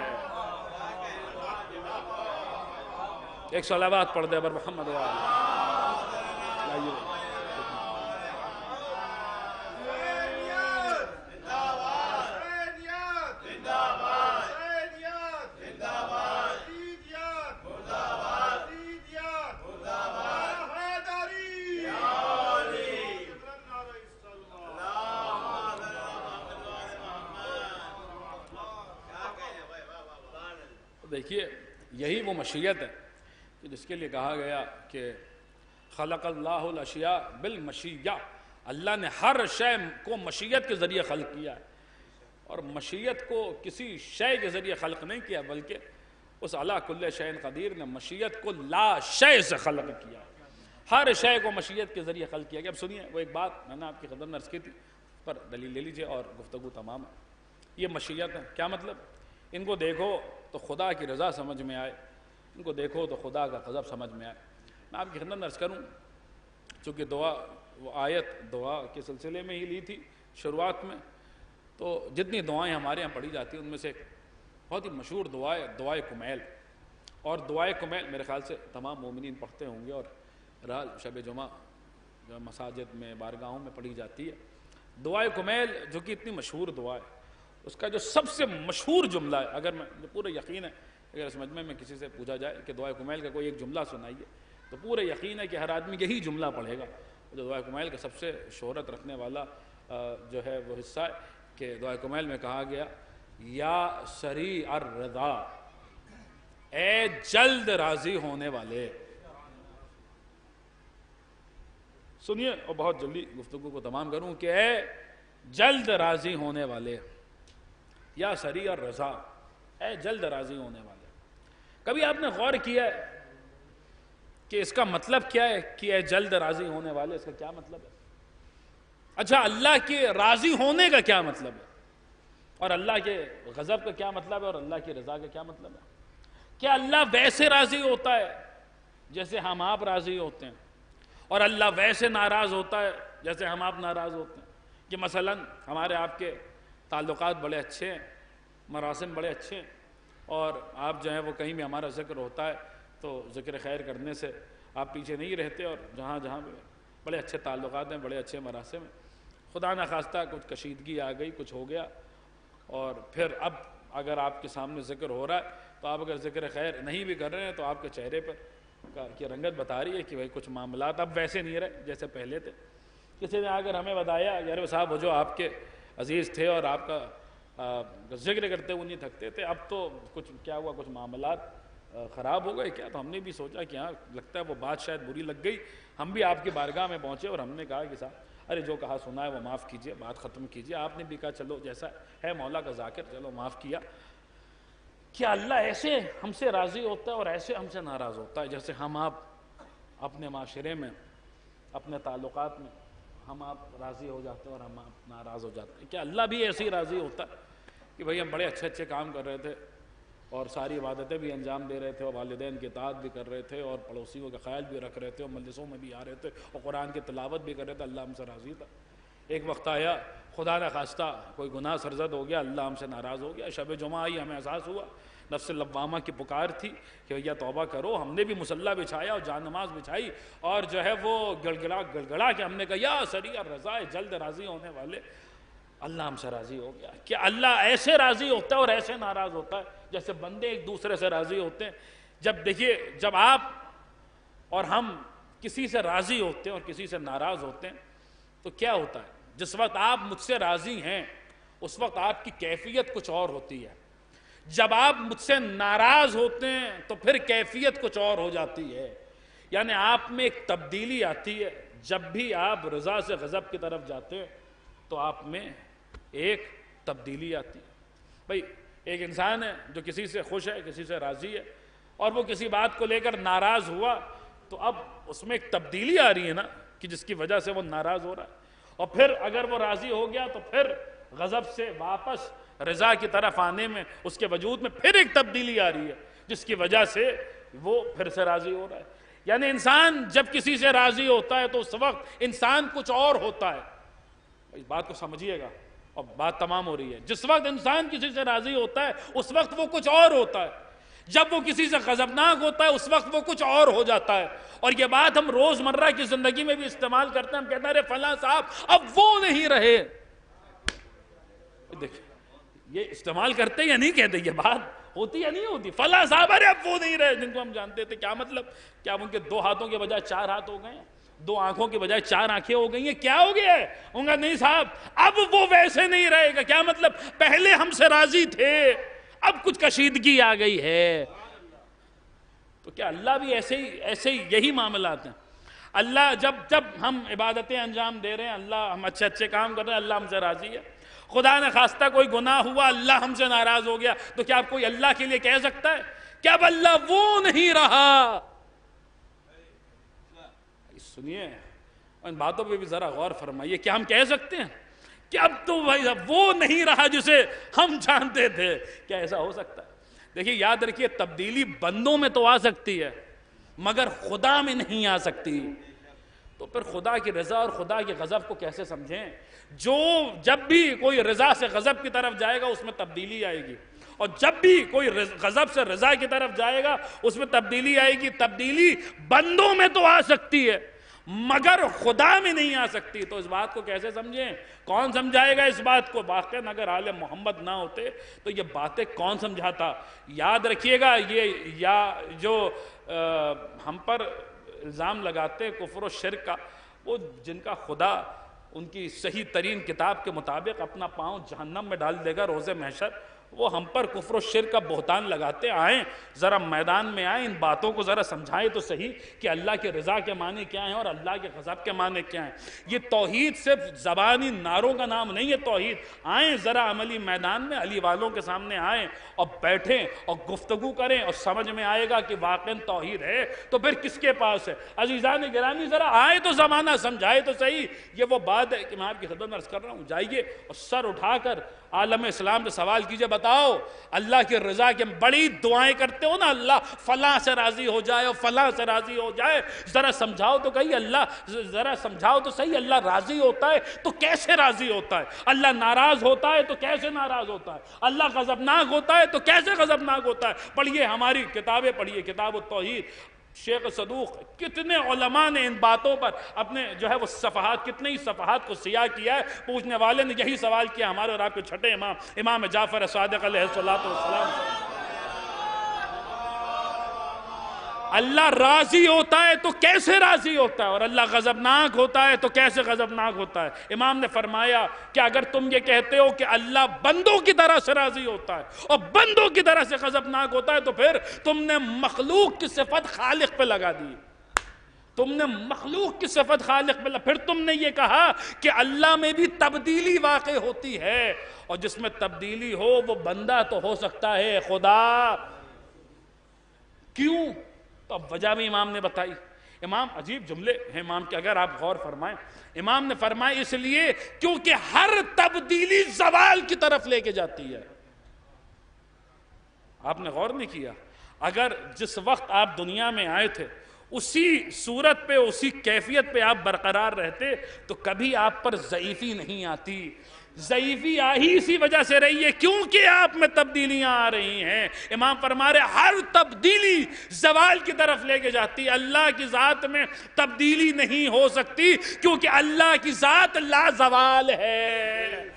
ایک صلوات پڑھ دے بر محمد و دیکھیے یہی وہ مشیت ہے کہ جس کے لیے کہا گیا کہ خلق اللہ الاشیاء بالمشیہ، اللہ نے ہر شے کو مشیت کے ذریعے خلق کیا ہے، اور مشیت کو کسی شے کے ذریعے خلق نہیں کیا بلکہ اس علی کل شیء قدیر نے مشیت کو لا شے سے خلق کیا، ہر شے کو مشیت کے ذریعے خلق کیا گیا۔ اب سنیے وہ ایک بات میں نے آپ کی خدمت میں عرض کی تھی، پر دلیل لے لیجئے اور گفتگو تمام ہے۔ یہ مشیت ہے، کیا مطلب؟ ان کو دیکھو تو خدا کی رضا سمجھ میں آئے، ان کو دیکھو تو خدا کا غضب سمجھ میں آئے۔ میں آپ کی خدمت میں عرض کروں، چونکہ دعا وہ آیت دعا کے سلسلے میں ہی لی تھی شروعات میں، تو جتنی دعائیں ہمارے یہاں پڑھی جاتی ہیں ان میں سے ایک بہت ہی مشہور دعا ہے دعائے کمیل، اور دعائے کمیل میرے خیال سے تمام مومنین پڑھتے ہوں گے، اور رہا شب جمعہ جو مساجد میں بارگاہوں میں پڑھی جاتی ہے۔ دعائے کمیل جو کہ اتنی مشہور دعا ہے، اس کا جو سب سے مشہور جملہ ہے، اگر میں پورا یقین ہے اگر اس مجمع میں کسی سے پوچھا جائے کہ دعائے کمیل کا کوئی ایک جملہ سنائیے تو پورا یقین ہے کہ ہر آدمی یہی جملہ پڑھے گا۔ جو دعائے کمیل کا سب سے شہرت رکھنے والا جو ہے وہ حصہ ہے کہ دعائے کمیل میں کہا گیا یا سریع الرضا، اے جلد راضی ہونے والے۔ سنیے اور بہت جلدی گفتگو کو تمام کروں کہ اے جلد راضی ہونے والے، یا سریع الرضا، اے جلد راضی ہونے والے۔ کبھی آپ نے غور کیا ہے کہ اس کا مطلب کیا ہے کہ اے جلد راضی ہونے والے، اس کا کیا مطلب ہے؟ اچھا اللہ کے راضی ہونے کا کیا مطلب ہے، اور اللہ کے غضب کا کیا مطلب ہے، اور اللہ کی رضا کا کیا مطلب ہے؟ کیا اللہ ویسے راضی ہوتا ہے جیسے ہم آپ راضی ہوتے ہیں، اور اللہ ویسے ناراض ہوتا ہے جیسے ہم آپ ناراض ہوتے ہیں؟ کہ مثلا ہمارے آپ کے تعلقات بڑے اچھے ہیں، مراسم بڑے اچھے ہیں، اور آپ جو ہیں وہ کہیں بھی ہمارا ذکر ہوتا ہے تو ذکر خیر کرنے سے آپ پیچھے نہیں رہتے، اور جہاں جہاں بڑے اچھے تعلقات ہیں، بڑے اچھے مراسم ہیں، خدا نخواستہ کچھ کشیدگی آ گئی، کچھ ہو گیا، اور پھر اب اگر آپ کے سامنے ذکر ہو رہا ہے تو آپ اگر ذکر خیر نہیں بھی کر رہے ہیں تو آپ کے چہرے پر کی رنگت بتا رہی ہے کہ بھائی کچھ معاملات اب ویسے نہیں رہے جیسے پہلے تھے۔ کسی نے اگر ہمیں بتایا یار صاحب وہ جو آپ کے عزیز تھے اور آپ کا ذکر کرتے ہوئے نہیں تھکتے تھے، اب تو کچھ کیا ہوا، کچھ معاملات خراب ہو گئے کیا؟ تو ہم نے بھی سوچا کہ ہاں لگتا ہے وہ بات شاید بری لگ گئی، ہم بھی آپ کی بارگاہ میں پہنچے اور ہم نے کہا کہ صاحب ارے جو کہا سنا ہے وہ معاف کیجئے، بات ختم کیجئے۔ آپ نے بھی کہا چلو جیسا ہے مولا کا ذاکر، چلو معاف کیا۔ کیا اللہ ایسے ہم سے راضی ہوتا ہے اور ایسے ہم سے ناراض ہوتا ہے جیسے ہم آپ اپنے معاشرے میں، اپنے تعلقات میں ہم آپ راضی ہو جاتے ہیں اور ہم آپ ناراض ہو جاتے ہیں؟ کیا اللہ بھی ایسے ہی راضی ہوتا ہے کہ بھئی ہم بڑے اچھے اچھے کام کر رہے تھے اور ساری عبادتیں بھی انجام دے رہے تھے اور والدین کی اطاعت بھی کر رہے تھے اور پڑوسیوں کا خیال بھی رکھ رہے تھے اور مجلسوں میں بھی آ رہے تھے اور قرآن کی تلاوت بھی کر رہے تھے، اللہ ہم سے راضی تھا؟ ایک وقت آیا خدا نہ خواستہ کوئی گناہ سرزد ہو گیا، اللہ ہم سے ناراض ہو گیا، شب جمعہ آئی، ہمیں احساس ہوا، نفس لوامہ کی پکار تھی کہ بھیا توبہ کرو، ہم نے بھی مصلی بچھایا اور جان نماز بچھائی اور جو ہے وہ گڑگڑا کہ ہم نے کہا یا سریع الرضا، جلد راضی ہونے والے، اللہ ہم سے راضی ہو گیا۔ کہ اللہ ایسے راضی ہوتا ہے اور ایسے ناراض ہوتا ہے جیسے بندے ایک دوسرے سے راضی ہوتے ہیں؟ جب دیکھیے جب آپ اور ہم کسی سے راضی ہوتے ہیں اور کسی سے ناراض ہوتے ہیں تو کیا ہوتا ہے؟ جس وقت آپ مجھ سے راضی ہیں اس وقت آپ کی کیفیت کچھ اور ہوتی ہے، جب آپ مجھ سے ناراض ہوتے ہیں تو پھر کیفیت کچھ اور ہو جاتی ہے۔ یعنی آپ میں ایک تبدیلی آتی ہے جب بھی آپ رضا سے غضب کی طرف جاتے ہیں تو آپ میں ایک تبدیلی آتی ہے. بھئی ایک انسان ہے جو کسی سے خوش ہے، کسی سے راضی ہے، اور وہ کسی بات کو لے کر ناراض ہوا تو اب اس میں ایک تبدیلی آ رہی ہے نا کہ جس کی وجہ سے وہ ناراض ہو رہا ہے. اور پھر اگر وہ راضی ہو گیا تو پھر غضب سے واپس رضا کی طرف آنے میں اس کے وجود میں پھر ایک تبدیلی آ رہی ہے جس کی وجہ سے وہ پھر سے راضی ہو رہا ہے. یعنی انسان جب کسی سے راضی ہوتا ہے تو اس وقت انسان کچھ اور ہوتا ہے. اس بات کو سمجھیے گا اور بات تمام ہو رہی ہے. جس وقت انسان کسی سے راضی ہوتا ہے اس وقت وہ کچھ اور ہوتا ہے. جب وہ کسی سے غضبناک ہوتا ہے اس وقت وہ کچھ اور ہو جاتا ہے. اور یہ بات ہم روزمرہ کی زندگی میں بھی استعمال کرتے ہیں. ہم کہتے ہیں ارے فلاں صاحب اب وہ نہیں رہے. دیکھیں یہ استعمال کرتے یا نہیں کہتے؟ یہ بات ہوتی یا نہیں ہوتی؟ فلاں صاحب ارے اب وہ نہیں رہے جن کو ہم جانتے تھے. کیا مطلب؟ کیا ان کے 2 ہاتھوں کے بجائے 4 ہاتھ ہو گئے ہیں؟ 2 آنکھوں کے بجائے 4 آنکھیں ہو گئی ہیں؟ کیا ہو گیا ہے؟ ان کا نہیں صاحب اب وہ ویسے نہیں رہے گا. کیا مطلب؟ پہلے ہم سے راضی تھے اب کچھ کشیدگی آ گئی ہے. تو کیا اللہ بھی ایسے ہی یہی معاملات ہیں؟ اللہ جب ہم عبادتیں انجام دے رہے ہیں، اللہ ہم اچھے کام کر رہے ہیں، اللہ ہم سے راضی ہے. خدا نہ خواستہ کوئی گناہ ہوا، اللہ ہم سے ناراض ہو گیا، تو کیا کوئی اللہ کے لیے کہہ سکتا ہے کہ اب اللہ وہ نہیں رہا؟ سنیے ان باتوں پہ بھی ذرا غور فرمائیے. کیا ہم کہہ سکتے ہیں کہ اب تو بھائی وہ نہیں رہا جسے ہم جانتے تھے؟ کیا ایسا ہو سکتا ہے؟ دیکھیے یاد رکھیے تبدیلی بندوں میں تو آ سکتی ہے مگر خدا میں نہیں آ سکتی. تو پھر خدا کی رضا اور خدا کے غضب کو کیسے سمجھیں؟ جب بھی کوئی رضا سے غضب کی طرف جائے گا اس میں تبدیلی آئے گی، اور جب بھی کوئی غضب سے رضا کی طرف جائے گا اس میں تبدیلی آئے گی. تبدیلی بندوں میں تو آ سکتی ہے مگر خدا میں نہیں آ سکتی. تو اس بات کو کیسے سمجھیں؟ کون سمجھائے گا اس بات کو؟ واقعاً اگر آل محمد نہ ہوتے تو یہ باتیں کون سمجھاتا؟ یاد رکھیے گا یہ جو ہم پر الزام لگاتے کفر و شرک کا، وہ جن کا خدا ان کی صحیح ترین کتاب کے مطابق اپنا پاؤں جہنم میں ڈال دے گا روز محشر، وہ ہم پر کفر و شرک کا بہتان لگاتے. آئیں ذرا میدان میں آئیں، ان باتوں کو ذرا سمجھائیں تو صحیح کہ اللہ کے رضا کے معنی کیا ہیں اور اللہ کے غضب کے معنی کیا ہیں. یہ توحید صرف زبانی نعروں کا نام نہیں ہے. توحید آئیں ذرا عملی میدان میں، علی والوں کے سامنے آئیں اور بیٹھیں اور گفتگو کریں اور سمجھ میں آئے گا کہ واقعاً توحید ہے تو پھر کس کے پاس ہے. عزیزان گرامی ذرا آئے تو زمانہ سمجھائے تو صحیح. یہ وہ بات ہے کہ میں آپ کی خدمت میں عرض کر رہا ہوں. جائیے اور سر اٹھا کر عالم اسلام سے سوال کیجئے، بتاؤ اللہ کی رضا کے بڑی دعائیں کرتے ہو نا، اللہ فلاں سے راضی ہو جائے اور فلاں سے راضی ہو جائے، ذرا سمجھاؤ تو کہیں اللہ، ذرا سمجھاؤ تو صحیح اللہ راضی ہوتا ہے تو کیسے راضی ہوتا ہے؟ اللہ ناراض ہوتا ہے تو کیسے ناراض ہوتا ہے؟ اللہ غضبناک ہوتا ہے تو کیسے غضبناک ہوتا ہے؟ پڑھیے ہماری کتابیں، پڑھیے کتاب التوحید. شیخ صدوق کتنے علماء نے ان باتوں پر اپنے جو ہے وہ صفحات، کتنے ہی صفحات کو سیاہ کیا ہے. پوچھنے والے نے یہی سوال کیا ہمارے اور آپ کے چھٹے امام جعفر صادق علیہ السلام. اللہ راضی ہوتا ہے تو کیسے راضی ہوتا ہے اور اللہ غضبناک ہوتا ہے تو کیسے غضبناک ہوتا ہے؟ امام نے فرمایا کہ اگر تم یہ کہتے ہو کہ اللہ بندوں کی طرح سے راضی ہوتا ہے اور بندوں کی طرح سے غضبناک ہوتا ہے تو پھر تم نے مخلوق کی صفت خالق پہ لگا دی. تم نے مخلوق کی صفت خالق پہ پھر تم نے یہ کہا کہ اللہ میں بھی تبدیلی واقع ہوتی ہے، اور جس میں تبدیلی ہو وہ بندہ تو ہو سکتا ہے، خدا کیوں؟ تو اب وجہ بھی امام نے بتائی. امام عجیب جملے ہیں امام کے، اگر آپ غور فرمائیں. امام نے فرمایا اس لیے کیونکہ ہر تبدیلی زوال کی طرف لے کے جاتی ہے. آپ نے غور نہیں کیا؟ اگر جس وقت آپ دنیا میں آئے تھے اسی صورت پہ، اسی کیفیت پہ آپ برقرار رہتے تو کبھی آپ پر ضعیفی نہیں آتی. ضعیفی آہی اسی وجہ سے رہی ہے کیونکہ آپ میں تبدیلیاں آ رہی ہیں. امام فرما رہے ہر تبدیلی زوال کی طرف لے کے جاتی ہے. اللہ کی ذات میں تبدیلی نہیں ہو سکتی کیونکہ اللہ کی ذات لا زوال ہے.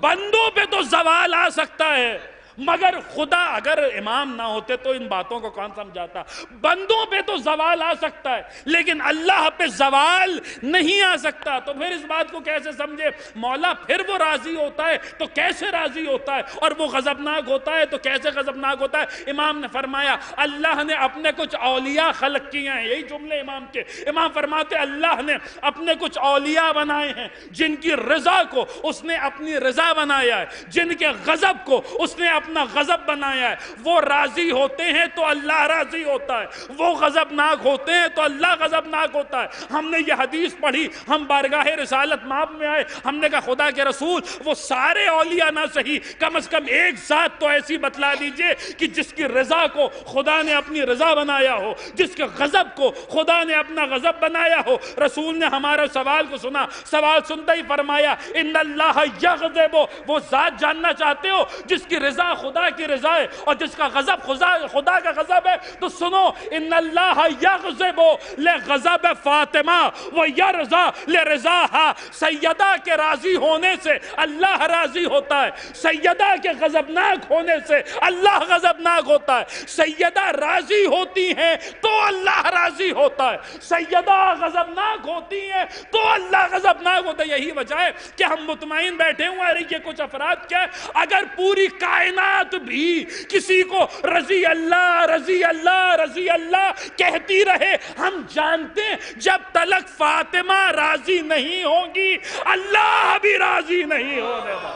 بندوں پہ تو زوال آ سکتا ہے مگر خدا اگر امام نہ ہوتے تو ان باتوں کو کون سمجھاتا؟ بندوں پہ تو زوال آ سکتا ہے لیکن اللہ پہ زوال نہیں آ سکتا. تو پھر اس بات کو کیسے سمجھے؟ مولا پھر وہ راضی ہوتا ہے تو کیسے راضی ہوتا ہے، اور وہ غضبناک ہوتا ہے تو کیسے غضبناک ہوتا ہے؟ امام نے فرمایا اللہ نے اپنے کچھ اولیاء خلق کیے ہیں. یہی جملے امام کے. امام فرماتے اللہ نے اپنے کچھ اولیاء بنائے ہیں جن کی رضا کو اس نے اپنی رضا بنایا ہے، جن کے غضب کو اس نے اپنا غضب بنایا ہے. وہ راضی ہوتے ہیں تو اللہ راضی ہوتا ہے، وہ غضبناک ہوتے ہیں تو اللہ غضبناک ہوتا ہے. ہم نے یہ حدیث پڑھی، ہم بارگاہ رسالت مآب میں آئے، ہم نے کہا خدا کے رسول وہ سارے اولیاء نہ صحیح، کم از کم ایک ذات تو ایسی بتلا دیجئے کہ جس کی رضا کو خدا نے اپنی رضا بنایا ہو، جس کے غضب کو خدا نے اپنا غضب بنایا ہو. رسول نے ہمارا سوال کو سنا، سوال سنتے ہی فرمایا ان اللہ یغضب. وہ ذات جاننا چاہتے ہو جس کی رضا خدا کی رضا ہے اور جس کا غضب خدا کا غضب ہے؟ تو سنو، ان اللہ یغضب لغضب فاطمہ ویرضا لرضاها. سیدہ کے راضی ہونے سے اللہ راضی ہوتا ہے، سیدہ کے غضبناک ہونے سے اللہ غضبناک ہوتا ہے. سیدہ راضی ہوتی ہیں تو اللہ راضی ہوتا ہے، سیدہ غضبناک ہوتی ہیں تو اللہ غضبناک ہوتا ہے. یہی وجہ ہے کہ ہم مطمئن بیٹھے ہوئے ہیں کہ کچھ افراد کیا اگر پوری کائنات بھی کسی کو رضی اللہ رضی اللہ رضی اللہ کہتی رہے، ہم جانتے ہیں جب تلک فاطمہ راضی نہیں ہوگی اللہ بھی راضی نہیں ہونے گا.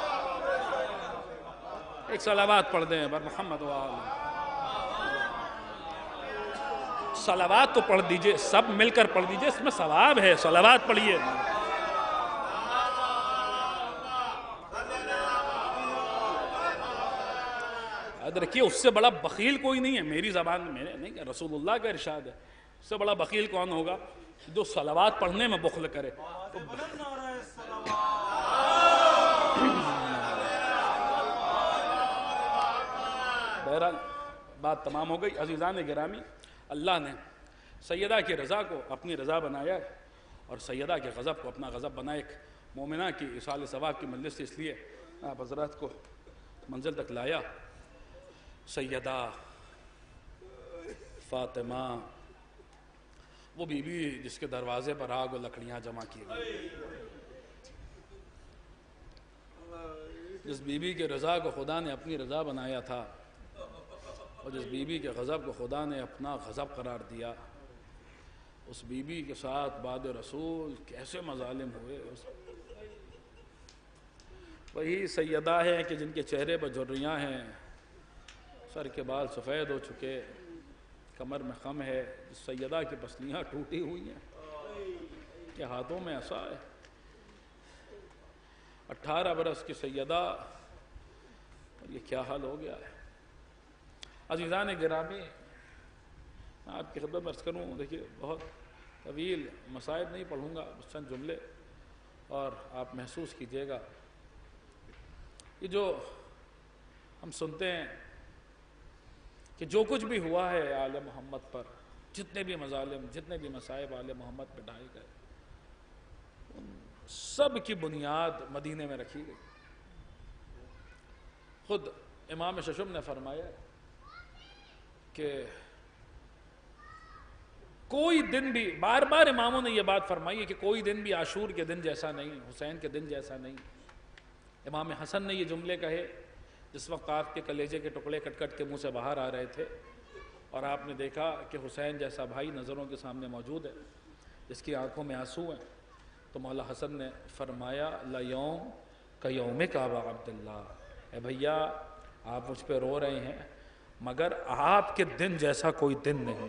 ایک صلوات پڑھ دیں بر محمد وآلہ. صلوات تو پڑھ دیجئے، سب مل کر پڑھ دیجئے، اس میں ثواب ہے. صلوات پڑھیے. یاد رکھیے اس سے بڑا بخیل کوئی نہیں ہے. میری زبان میں نہیں کہ رسول اللہ کا ارشاد ہے، اس سے بڑا بخیل کون ہوگا جو صلوات پڑھنے میں بخل کرے. بہرحال بات تمام ہو گئی. عزیزان گرامی، اللہ نے سیدہ کی رضا کو اپنی رضا بنایا ہے اور سیدہ کے غضب کو اپنا غضب بنایا. ایک مومنہ کی اصال ثواب کی مجلس سے اس لیے آپ حضرات کو منزل تک لایا. سیدہ فاطمہ وہ بی بی جس کے دروازے پر آگ و لکڑیاں جمع کی گئی، جس بی بی کے رضا کو خدا نے اپنی رضا بنایا تھا اور جس بی بی کے غضب کو خدا نے اپنا غضب قرار دیا، اس بی بی کے ساتھ بعد رسول کیسے مظالم ہوئے. وہی سیدہ ہیں کہ جن کے چہرے پر جھریاں ہیں، سر کے بال سفید ہو چکے، کمر میں خم ہے، سیدہ کی پسلیاں ٹوٹی ہوئی ہیں کہ ہاتھوں میں عصا ہے. 18 برس کی سیدہ، اور یہ کیا حال ہو گیا ہے. عزیزان گرامی، میں آپ کی خدمت میں عرض کروں، دیکھیے بہت طویل مسائل نہیں پڑھوں گا، بس چند جملے اور آپ محسوس کیجئے گا. یہ جو ہم سنتے ہیں کہ جو کچھ بھی ہوا ہے آل محمد پر، جتنے بھی مظالم، جتنے بھی مصائب آل محمد پہ ڈھائے گئے، ان سب کی بنیاد مدینے میں رکھی گئی. خود امام ششم نے فرمایا کہ کوئی دن بھی، بار بار اماموں نے یہ بات فرمائی ہے کہ کوئی دن بھی عاشور کے دن جیسا نہیں، حسین کے دن جیسا نہیں. امام حسن نے یہ جملے کہے جس وقت آپ کے کلیجے کے ٹکڑے کٹ کٹ کے منہ سے باہر آ رہے تھے اور آپ نے دیکھا کہ حسین جیسا بھائی نظروں کے سامنے موجود ہے جس کی آنکھوں میں آنسو ہیں، تو مولا حسن نے فرمایا لیوم کیومک ابا عبداللہ، اے بھیا آپ مجھ پہ رو رہے ہیں مگر آپ کے دن جیسا کوئی دن نہیں.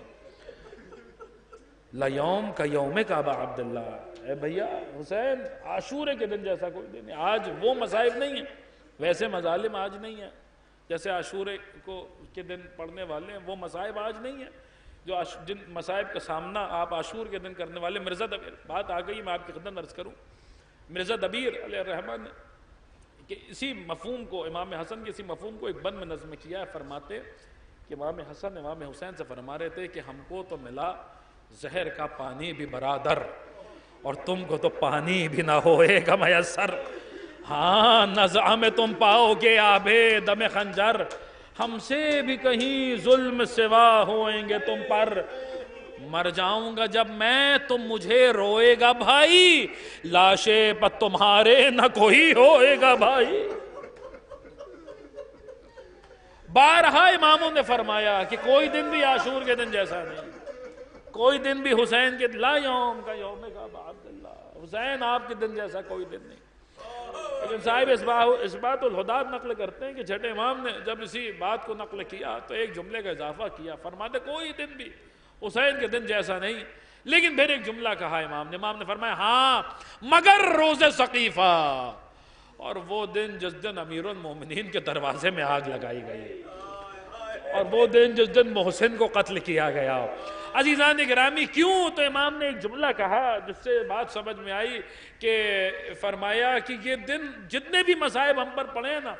لیوم کیومک ابا عبداللہ، اے بھیا حسین عاشورے کے دن جیسا کوئی دن نہیں. آج وہ مصائب نہیں ہیں، ویسے مظالم آج نہیں ہیں جیسے عاشورے کے دن پڑھنے والے ہیں، وہ مصائب آج نہیں ہیں جو جن مصائب کا سامنا آپ عاشور کے دن کرنے والے. مرزا دبیر، بات آ گئی، میں آپ کی خدمت میں عرض کروں، مرزا دبیر علیہ الرحمہ نے کہ اسی مفہوم کو، امام حسن کے اسی مفہوم کو ایک بند میں نظم کیا ہے. فرماتے کہ امام حسن امام حسین سے فرما رہے تھے کہ ہم کو تو ملا زہر کا پانی بھی برادر اور تم کو تو پانی بھی نہ ہوئے گا میسر. ہاں نزع میں تم پاؤ گے آبے دم خنجر، ہم سے بھی کہیں ظلم سوا ہوئیں گے تم پر، مر جاؤں گا جب میں تم مجھے روئے گا بھائی، لاشے پر تمہارے نہ کوئی ہوئے گا بھائی۔ بارہا اماموں نے فرمایا کہ کوئی دن بھی عاشور کے دن جیسا نہیں، کوئی دن بھی حسین کے لا یوم کا یوم کا عبداللہ، حسین آپ کے دن جیسا کوئی دن نہیں۔ لیکن صاحب اثبات الہدات نقل کرتے ہیں کہ چھٹے امام نے جب اسی بات کو نقل کیا تو ایک جملے کا اضافہ کیا، فرماتے کوئی دن بھی حسین کے دن جیسا نہیں، لیکن پھر ایک جملہ کہا امام نے فرمایا ہاں مگر روز ثقیفہ، اور وہ دن جس دن امیر المومنین کے دروازے میں آگ لگائی گئی، اور وہ دن جس دن محسن کو قتل کیا گیا۔ عزیزان گرامی کیوں؟ تو امام نے ایک جملہ کہا جس سے بات سمجھ میں آئی کہ فرمایا کہ یہ دن جتنے بھی مصائب ہم پر پڑے ہیں نا،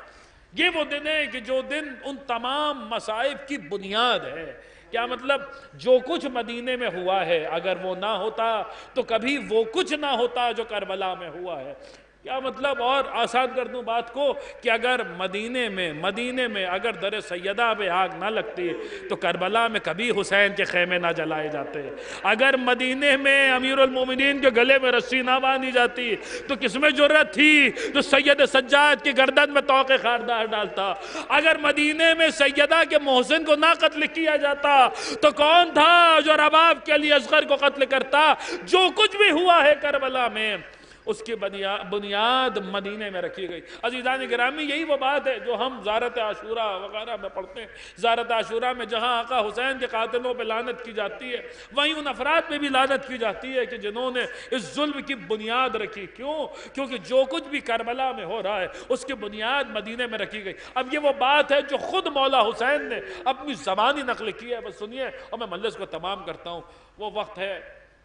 یہ وہ دن ہے کہ جو دن ان تمام مصائب کی بنیاد ہے۔ کیا مطلب؟ جو کچھ مدینے میں ہوا ہے اگر وہ نہ ہوتا تو کبھی وہ کچھ نہ ہوتا جو کربلا میں ہوا ہے۔ کیا مطلب؟ اور آسان کر دوں بات کو کہ اگر مدینے میں اگر در سیدہ پہ آگ نہ لگتی تو کربلا میں کبھی حسین کے خیمے نہ جلائے جاتے، اگر مدینے میں امیر المومنین کے گلے میں رسی نہ باندھی جاتی تو کس میں جرت تھی جو سید سجاد کی گردن میں طوق خاردار ڈالتا، اگر مدینے میں سیدہ کے محسن کو نہ قتل کیا جاتا تو کون تھا جو رباب کے علی اصغر کو قتل کرتا؟ جو کچھ بھی ہوا ہے کربلا میں اس کی بنیاد مدینے میں رکھی گئی۔ عزیزان گرامی یہی وہ بات ہے جو ہم زیارت عاشورہ وغیرہ میں پڑھتے ہیں۔ زیارت عاشورہ میں جہاں آقا حسین کے قاتلوں پہ لعنت کی جاتی ہے، وہیں ان افراد پہ بھی لعنت کی جاتی ہے کہ جنہوں نے اس ظلم کی بنیاد رکھی۔ کیوں؟ کیونکہ جو کچھ بھی کربلا میں ہو رہا ہے اس کی بنیاد مدینے میں رکھی گئی۔ اب یہ وہ بات ہے جو خود مولا حسین نے اپنی زبانی نقل کی ہے۔ بس سنیے اور میں مجلس کو تمام کرتا ہوں۔ وہ وقت ہے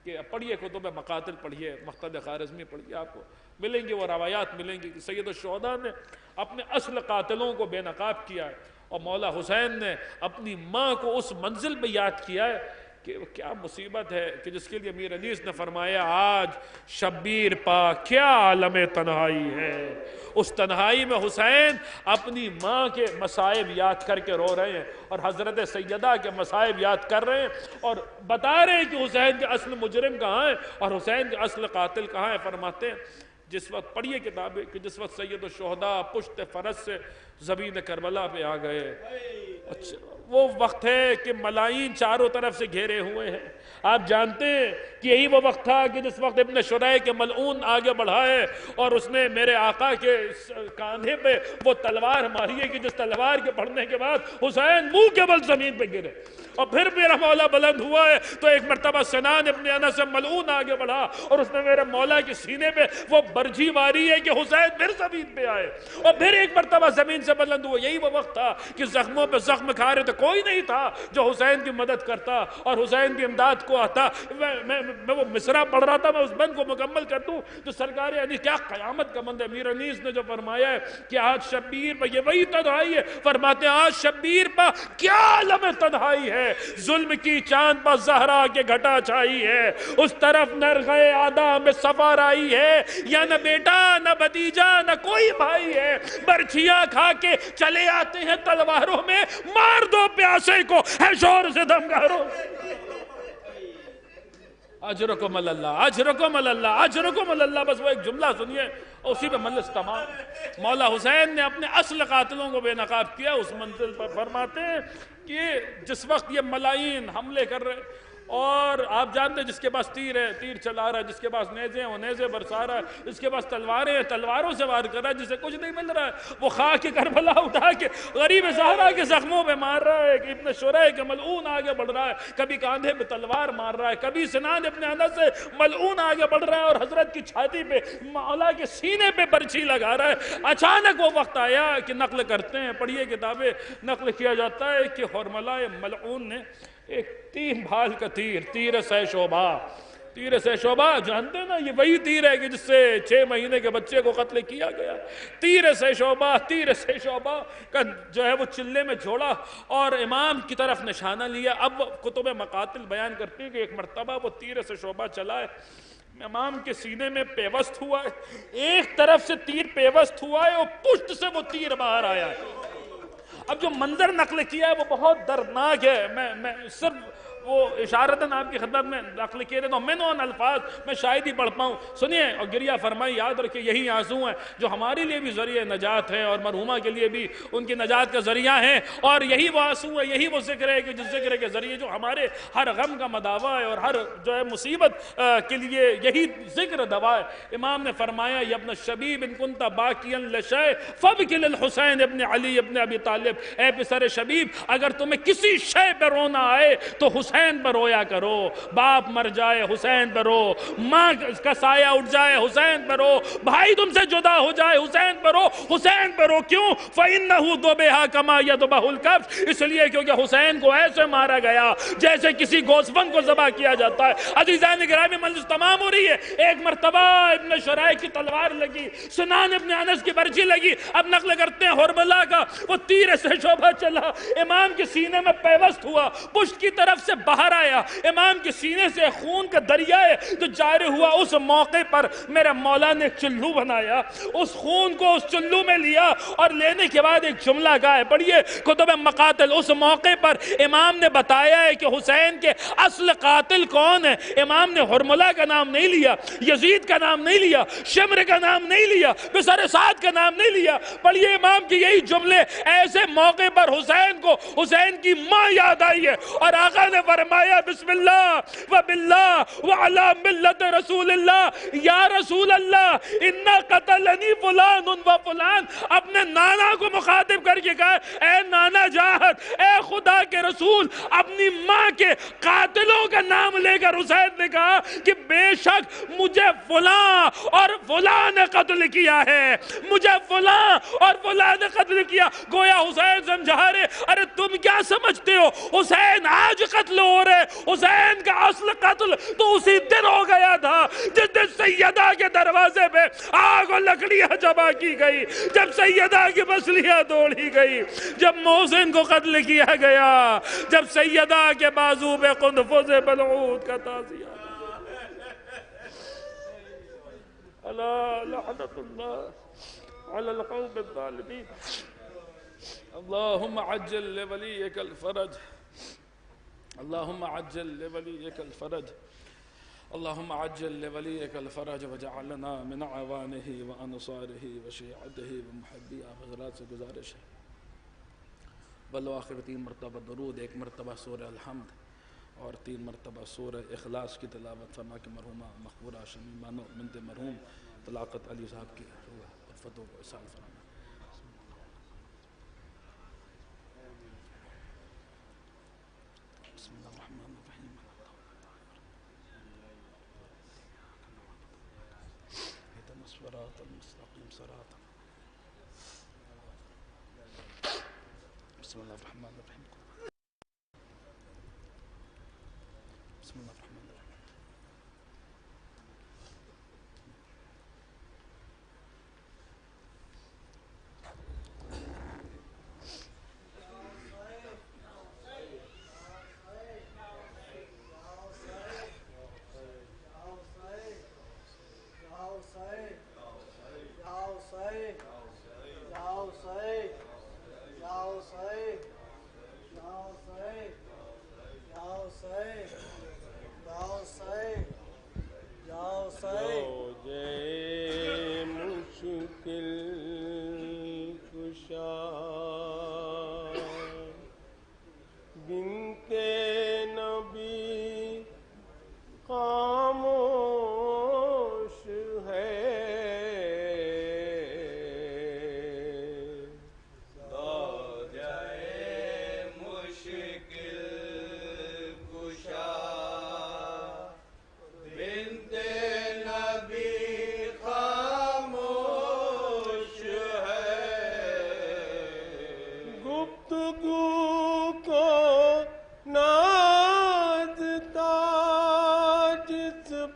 کہ پڑھیے کتب مقاتل پڑھیے، مقتد خارزمی پڑھیے، آپ کو ملیں گے وہ روایات ملیں گی کہ سید الشہداء نے اپنے اصل قاتلوں کو بے نقاب کیا ہے، اور مولا حسین نے اپنی ماں کو اس منزل پہ یاد کیا ہے کہ کیا مصیبت ہے کہ جس کے لیے امیر انیس نے فرمایا آج شبیر پا کیا عالم تنہائی ہے۔ اس تنہائی میں حسین اپنی ماں کے مصائب یاد کر کے رو رہے ہیں اور حضرت سیدہ کے مصائب یاد کر رہے ہیں اور بتا رہے ہیں کہ حسین کے اصل مجرم کہاں ہیں اور حسین کے اصل قاتل کہاں ہیں۔ فرماتے ہیں جس وقت پڑھیے کتابیں کہ جس وقت سید الشہداء پشت فرس سے زمین کربلا پہ آ گئے، اچھا وہ وقت ہے کہ ملائین چاروں طرف سے گھیرے ہوئے ہیں۔ آپ جانتے ہیں کہ یہی وہ وقت تھا کہ جس وقت ابن شریح کے ملعون آگے بڑھائے اور اس نے میرے آقا کے کاندھے پہ وہ تلوار ماری ہے کہ جس تلوار کے پڑھنے کے بعد حسین منہ کے بل زمین پہ گرے، اور پھر میرا مولا بلند ہوا ہے تو ایک مرتبہ سنان ابن انس ملعون آگے بڑھا اور اس نے میرے مولا کے سینے پہ وہ برجھی ماری ہے کہ حسین پھر زمین پہ آئے، اور پھر ایک مرتبہ زمین سے بلند ہوا۔ یہی وہ وقت تھا کہ زخموں پہ زخم کھا رہے تھے، کوئی نہیں تھا جو حسین کی مدد کرتا اور حسین کی امداد کو آتا۔ میں وہ مصرع پڑھ رہا تھا، میں اس بند کو مکمل کر دوں تو سرکار انیس کیا قیامت کا بند ہے۔ امیر انیس نے جو فرمایا ہے کہ آج شبیر پہ، یہ وہی تنہائی ہے، فرماتے ہیں آج شبیر پہ کیا عالم تنہائی ہے، ظلم کی چاند پر زہرا کے گھٹا چھائی ہے، اس طرف نرغے آدھا میں سفر آئی ہے، یا نہ بیٹا نہ بھتیجا نہ کوئی بھائی ہے، برچھیاں کھا کے چلے آتے ہیں تلواروں میں، مار دو پیاسے کو ہے شور سے دمگاروں۔ اجرکم اللہ اجرکم اللہ اجرکم اللہ۔ بس وہ ایک جملہ سنیے اسی پہ مجلس تمام۔ مولا حسین نے اپنے اصل قاتلوں کو بے نقاب کیا اس منزل پر۔ فرماتے ہیں کہ جس وقت یہ ملائین حملے کر رہے اور آپ جانتے ہیں جس کے پاس تیر ہے تیر چلا رہا ہے، جس کے پاس نیزے ہیں وہ نیزے برسا رہا ہے، جس کے پاس تلواریں ہیں تلواروں سے وار کر رہا ہے، جسے کچھ نہیں مل رہا ہے وہ خاک کربلا اٹھا کے غریب زہرا کے زخموں پہ مار رہا ہے۔ کہ ابن شریح کے ملعون آگے بڑھ رہا ہے، کبھی کاندھے پہ تلوار مار رہا ہے، کبھی سنان ابن انس سے ملعون آگے بڑھ رہا ہے اور حضرت کی چھاتی پہ مولا کے سینے پہ برچھی لگا رہا ہے۔ اچانک وہ وقت آیا کہ نقل کرتے ہیں، پڑھیے کتابیں، نقل کیا جاتا ہے کہ حرملہ ملعون نے ایک 3 بھال کا تیر سہ شعبہ تیر سے شعبہ جانتے نا، یہ وہی تیر ہے کہ جس سے 6 مہینے کے بچے کو قتل کیا گیا. تیر سے شعبہ کا جو ہے وہ چلے میں جھوڑا اور امام کی طرف نشانہ لیا. اب کتب مقاتل بیان کرتی ہے کہ ایک مرتبہ وہ تیر سے شعبہ چلا ہے، امام کے سینے میں پیوست ہوا ہے، ایک طرف سے تیر پیوست ہوا ہے اور پشت سے وہ تیر باہر آیا ہے. اب جو منظر نقل کیا ہے وہ بہت دردناک ہے. میں صرف وہ اشارتاً آپ کی خدمت میں نقل کیے تو میں ان الفاظ میں شاید ہی پڑھ پاؤں. سنیے اور گریہ فرمائی. یاد رکھیں یہی آنسو ہیں جو ہمارے لیے بھی ذریعہ نجات ہے اور مرحومہ کے لیے بھی ان کی نجات کا ذریعہ ہیں، اور یہی وہ آنسو ہے، یہی وہ ذکر ہے کہ جس ذکر کے ذریعے جو ہمارے ہر غم کا مداوا ہے اور ہر جو ہے مصیبت کے لیے یہی ذکر دوا ہے. امام نے فرمایا یا ابن شبیب ان کنت باقیا لشیء فابکی للحسین ابن علی ابن ابی طالب. اے پسر شبیب اگر تمہیں کسی شے پہ رونا آئے تو حسین پہ رویا کرو. باپ مر جائے حسین پہ رو، ماں کا سایہ اٹھ جائے حسین پہ رو، بھائی تم سے جدا ہو جائے حسین پہ رو. حسین پہ رو کیوں؟ فَإِنَّهُ ذُبِحَ كَمَا يَذْبَحُ الْكَبْشُ، اس لیے کیونکہ حسین کو ایسے مارا گیا جیسے کسی گوسفند کو ذبح کیا جاتا ہے. عزیزان گرامی مجلس تمام ہو رہی ہے. ایک مرتبہ ابن شرائح کی تلوار لگی، سنان ابن انس کی برچی لگی. اب نقل کرتے ہیں حرملہ کا وہ تیر سے شعبہ چلا، امام کے سینے میں پیوست ہوا، پشت کی طرف سے باہر آیا، امام کے سینے سے خون کا دریا ہے جو جاری ہوا. اس موقع پر میرے مولا نے ایک چلو بنایا، اس خون کو اس چلو میں لیا اور لینے کے بعد ایک جملہ کہا ہے، پڑھیے کتب مقاتل. اس موقع پر امام نے بتایا ہے کہ حسین کے اصل قاتل کون ہے. امام نے حرملہ کا نام نہیں لیا، یزید کا نام نہیں لیا، شمر کا نام نہیں لیا، بسر سعد کا نام نہیں لیا. پڑھیے امام کی یہی جملے. ایسے موقع پر حسین کو حسین کی ماں یاد آئی ہے اور آقا نے فرمایا بسم اللہ وباللہ وعلی ملت رسول اللہ یا رسول اللہ انا قتلنی فلان و فلان. اپنے نانا کو مخاطب کر کے کہا اے نانا جاہد، اے خدا کے رسول، اپنی ماں کے قاتلوں کا نام لے کر حسین نے کہا کہ بے شک مجھے فلاں اور فلاں نے قتل کیا ہے، مجھے فلاں اور فلاں نے قتل کیا. گویا حسین سمجھا رہے ارے تم کیا سمجھتے ہو، حسین آج قتل ہو رہے، حسین کا اصل قتل تو اسی دن ہو گیا تھا جس دن سیدہ کے دروازے پہ آگ و لکڑیاں جمع کی گئی، جب سیدہ کی مچھلیاں توڑی گئی، جب محسن کو قتل کیا گیا، جب سیدہ کے بازو پہ قنفذ بلعود کا تعزیہ. الا لعنت اللہ علی القوم الظالمین. اللہم عجل لولیک الفرج، اللہم عجل لولیک الفرج، اللہم عجل لولیک الفرج وجعلنا من عوانہ وانصارہ وشیعتہ ومحبی. آپ حضرات سے گزارش ہے بلو آخر 3 مرتبہ درود، 1 مرتبہ سورہ الحمد اور 3 مرتبہ سورہ اخلاص کی تلاوت فرما کے مرحومہ مقبورہ شمیمہ بنت مرحوم طلاقت علی صاحب کی روح فتح کو اصال فرما. بسم اللہ الرحمن الرحیم. اهدنا الصراط المستقيم صراط. بسم اللہ الرحمن الرحیم. بسم اللہ الرحمن الرحیم.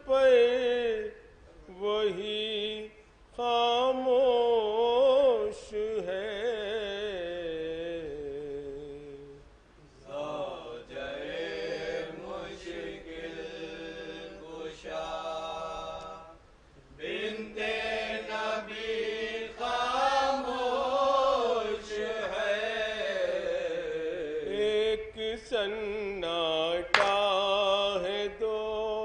پر وہی خاموش ہے. سناٹا ہے دو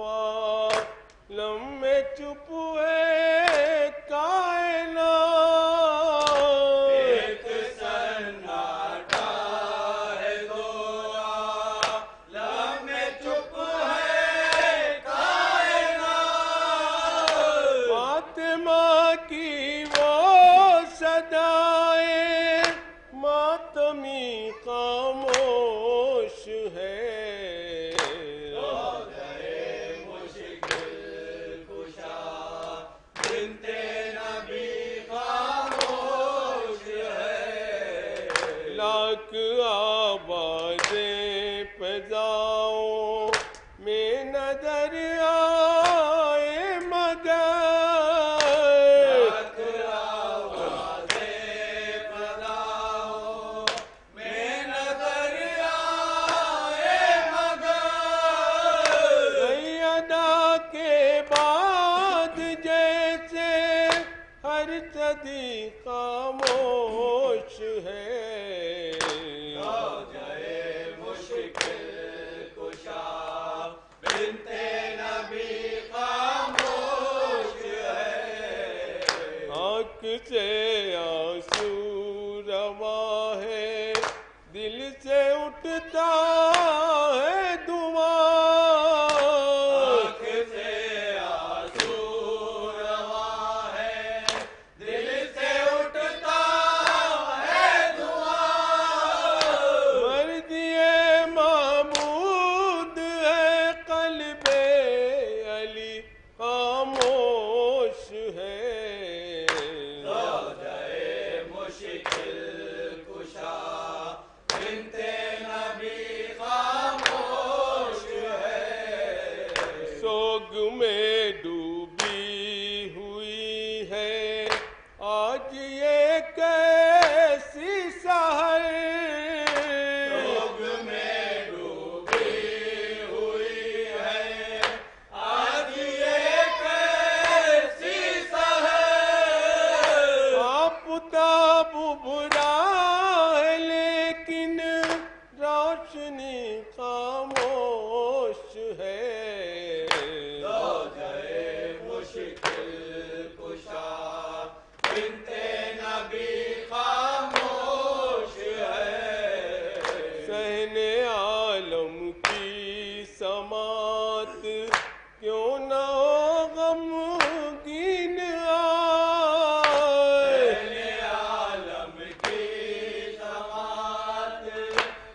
عالم میں چپ ہے کائنات. ایک سناٹا ہے دو عالم میں چپ ہے کائنات. فاطمہ کی وہ صدائیں ماتمی خاموش ہے. لاکھ آوازیں فضاؤں میں نظر آئے مگر لاکھ آوازیں فضاؤں میں نظر آئے مگر سیدہ کے بعد جیسے ہر صدی خاموش ہے. سے آنسو رواں ہے دل سے اٹھتا ہے دعا. آنکھ سے آنسو رواں ہے دل سے اٹھتا ہے دعا. مرضی معبود ہے قلب علی خاموش ہے. سوگ میں ڈوبی ہوئی ہے آج یہ کیسی سحر. سوگ میں ڈوبی ہوئی ہے آج یہ کیسی سحر. آفتاب برا ہے لیکن روشنی خاموش ہے. سماعت کیوں نہ ہو غمگین آئے. عالم کی سماعت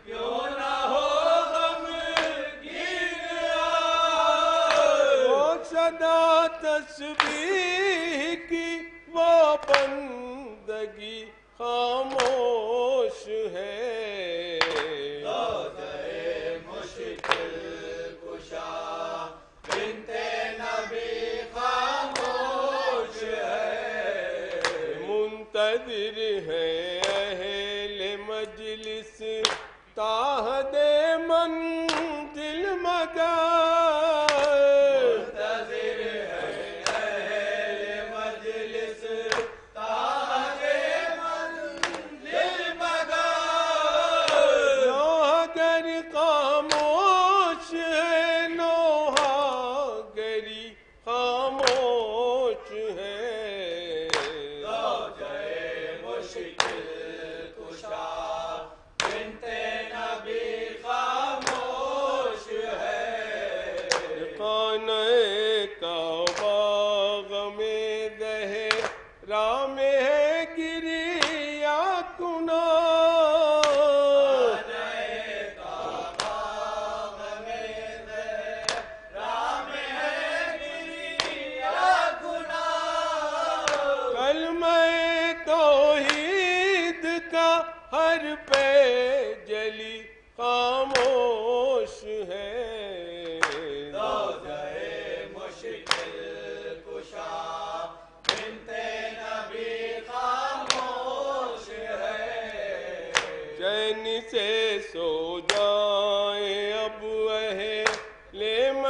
کیوں نہ ہو غمگین آئے. وہ صدا تسبیح کی وہ بندگی خاموش ہے. منتظر ہے اہل مجلس تاحد منزل مگر. منتظر ہے اہل مجلس تاحد منزل مگر. لوح گر خاموش ہے لوحہ گری خاموش ہے. رام ہے گریا کنا. کلمہ توحید کا ہر پہ جلی خاموش ہے.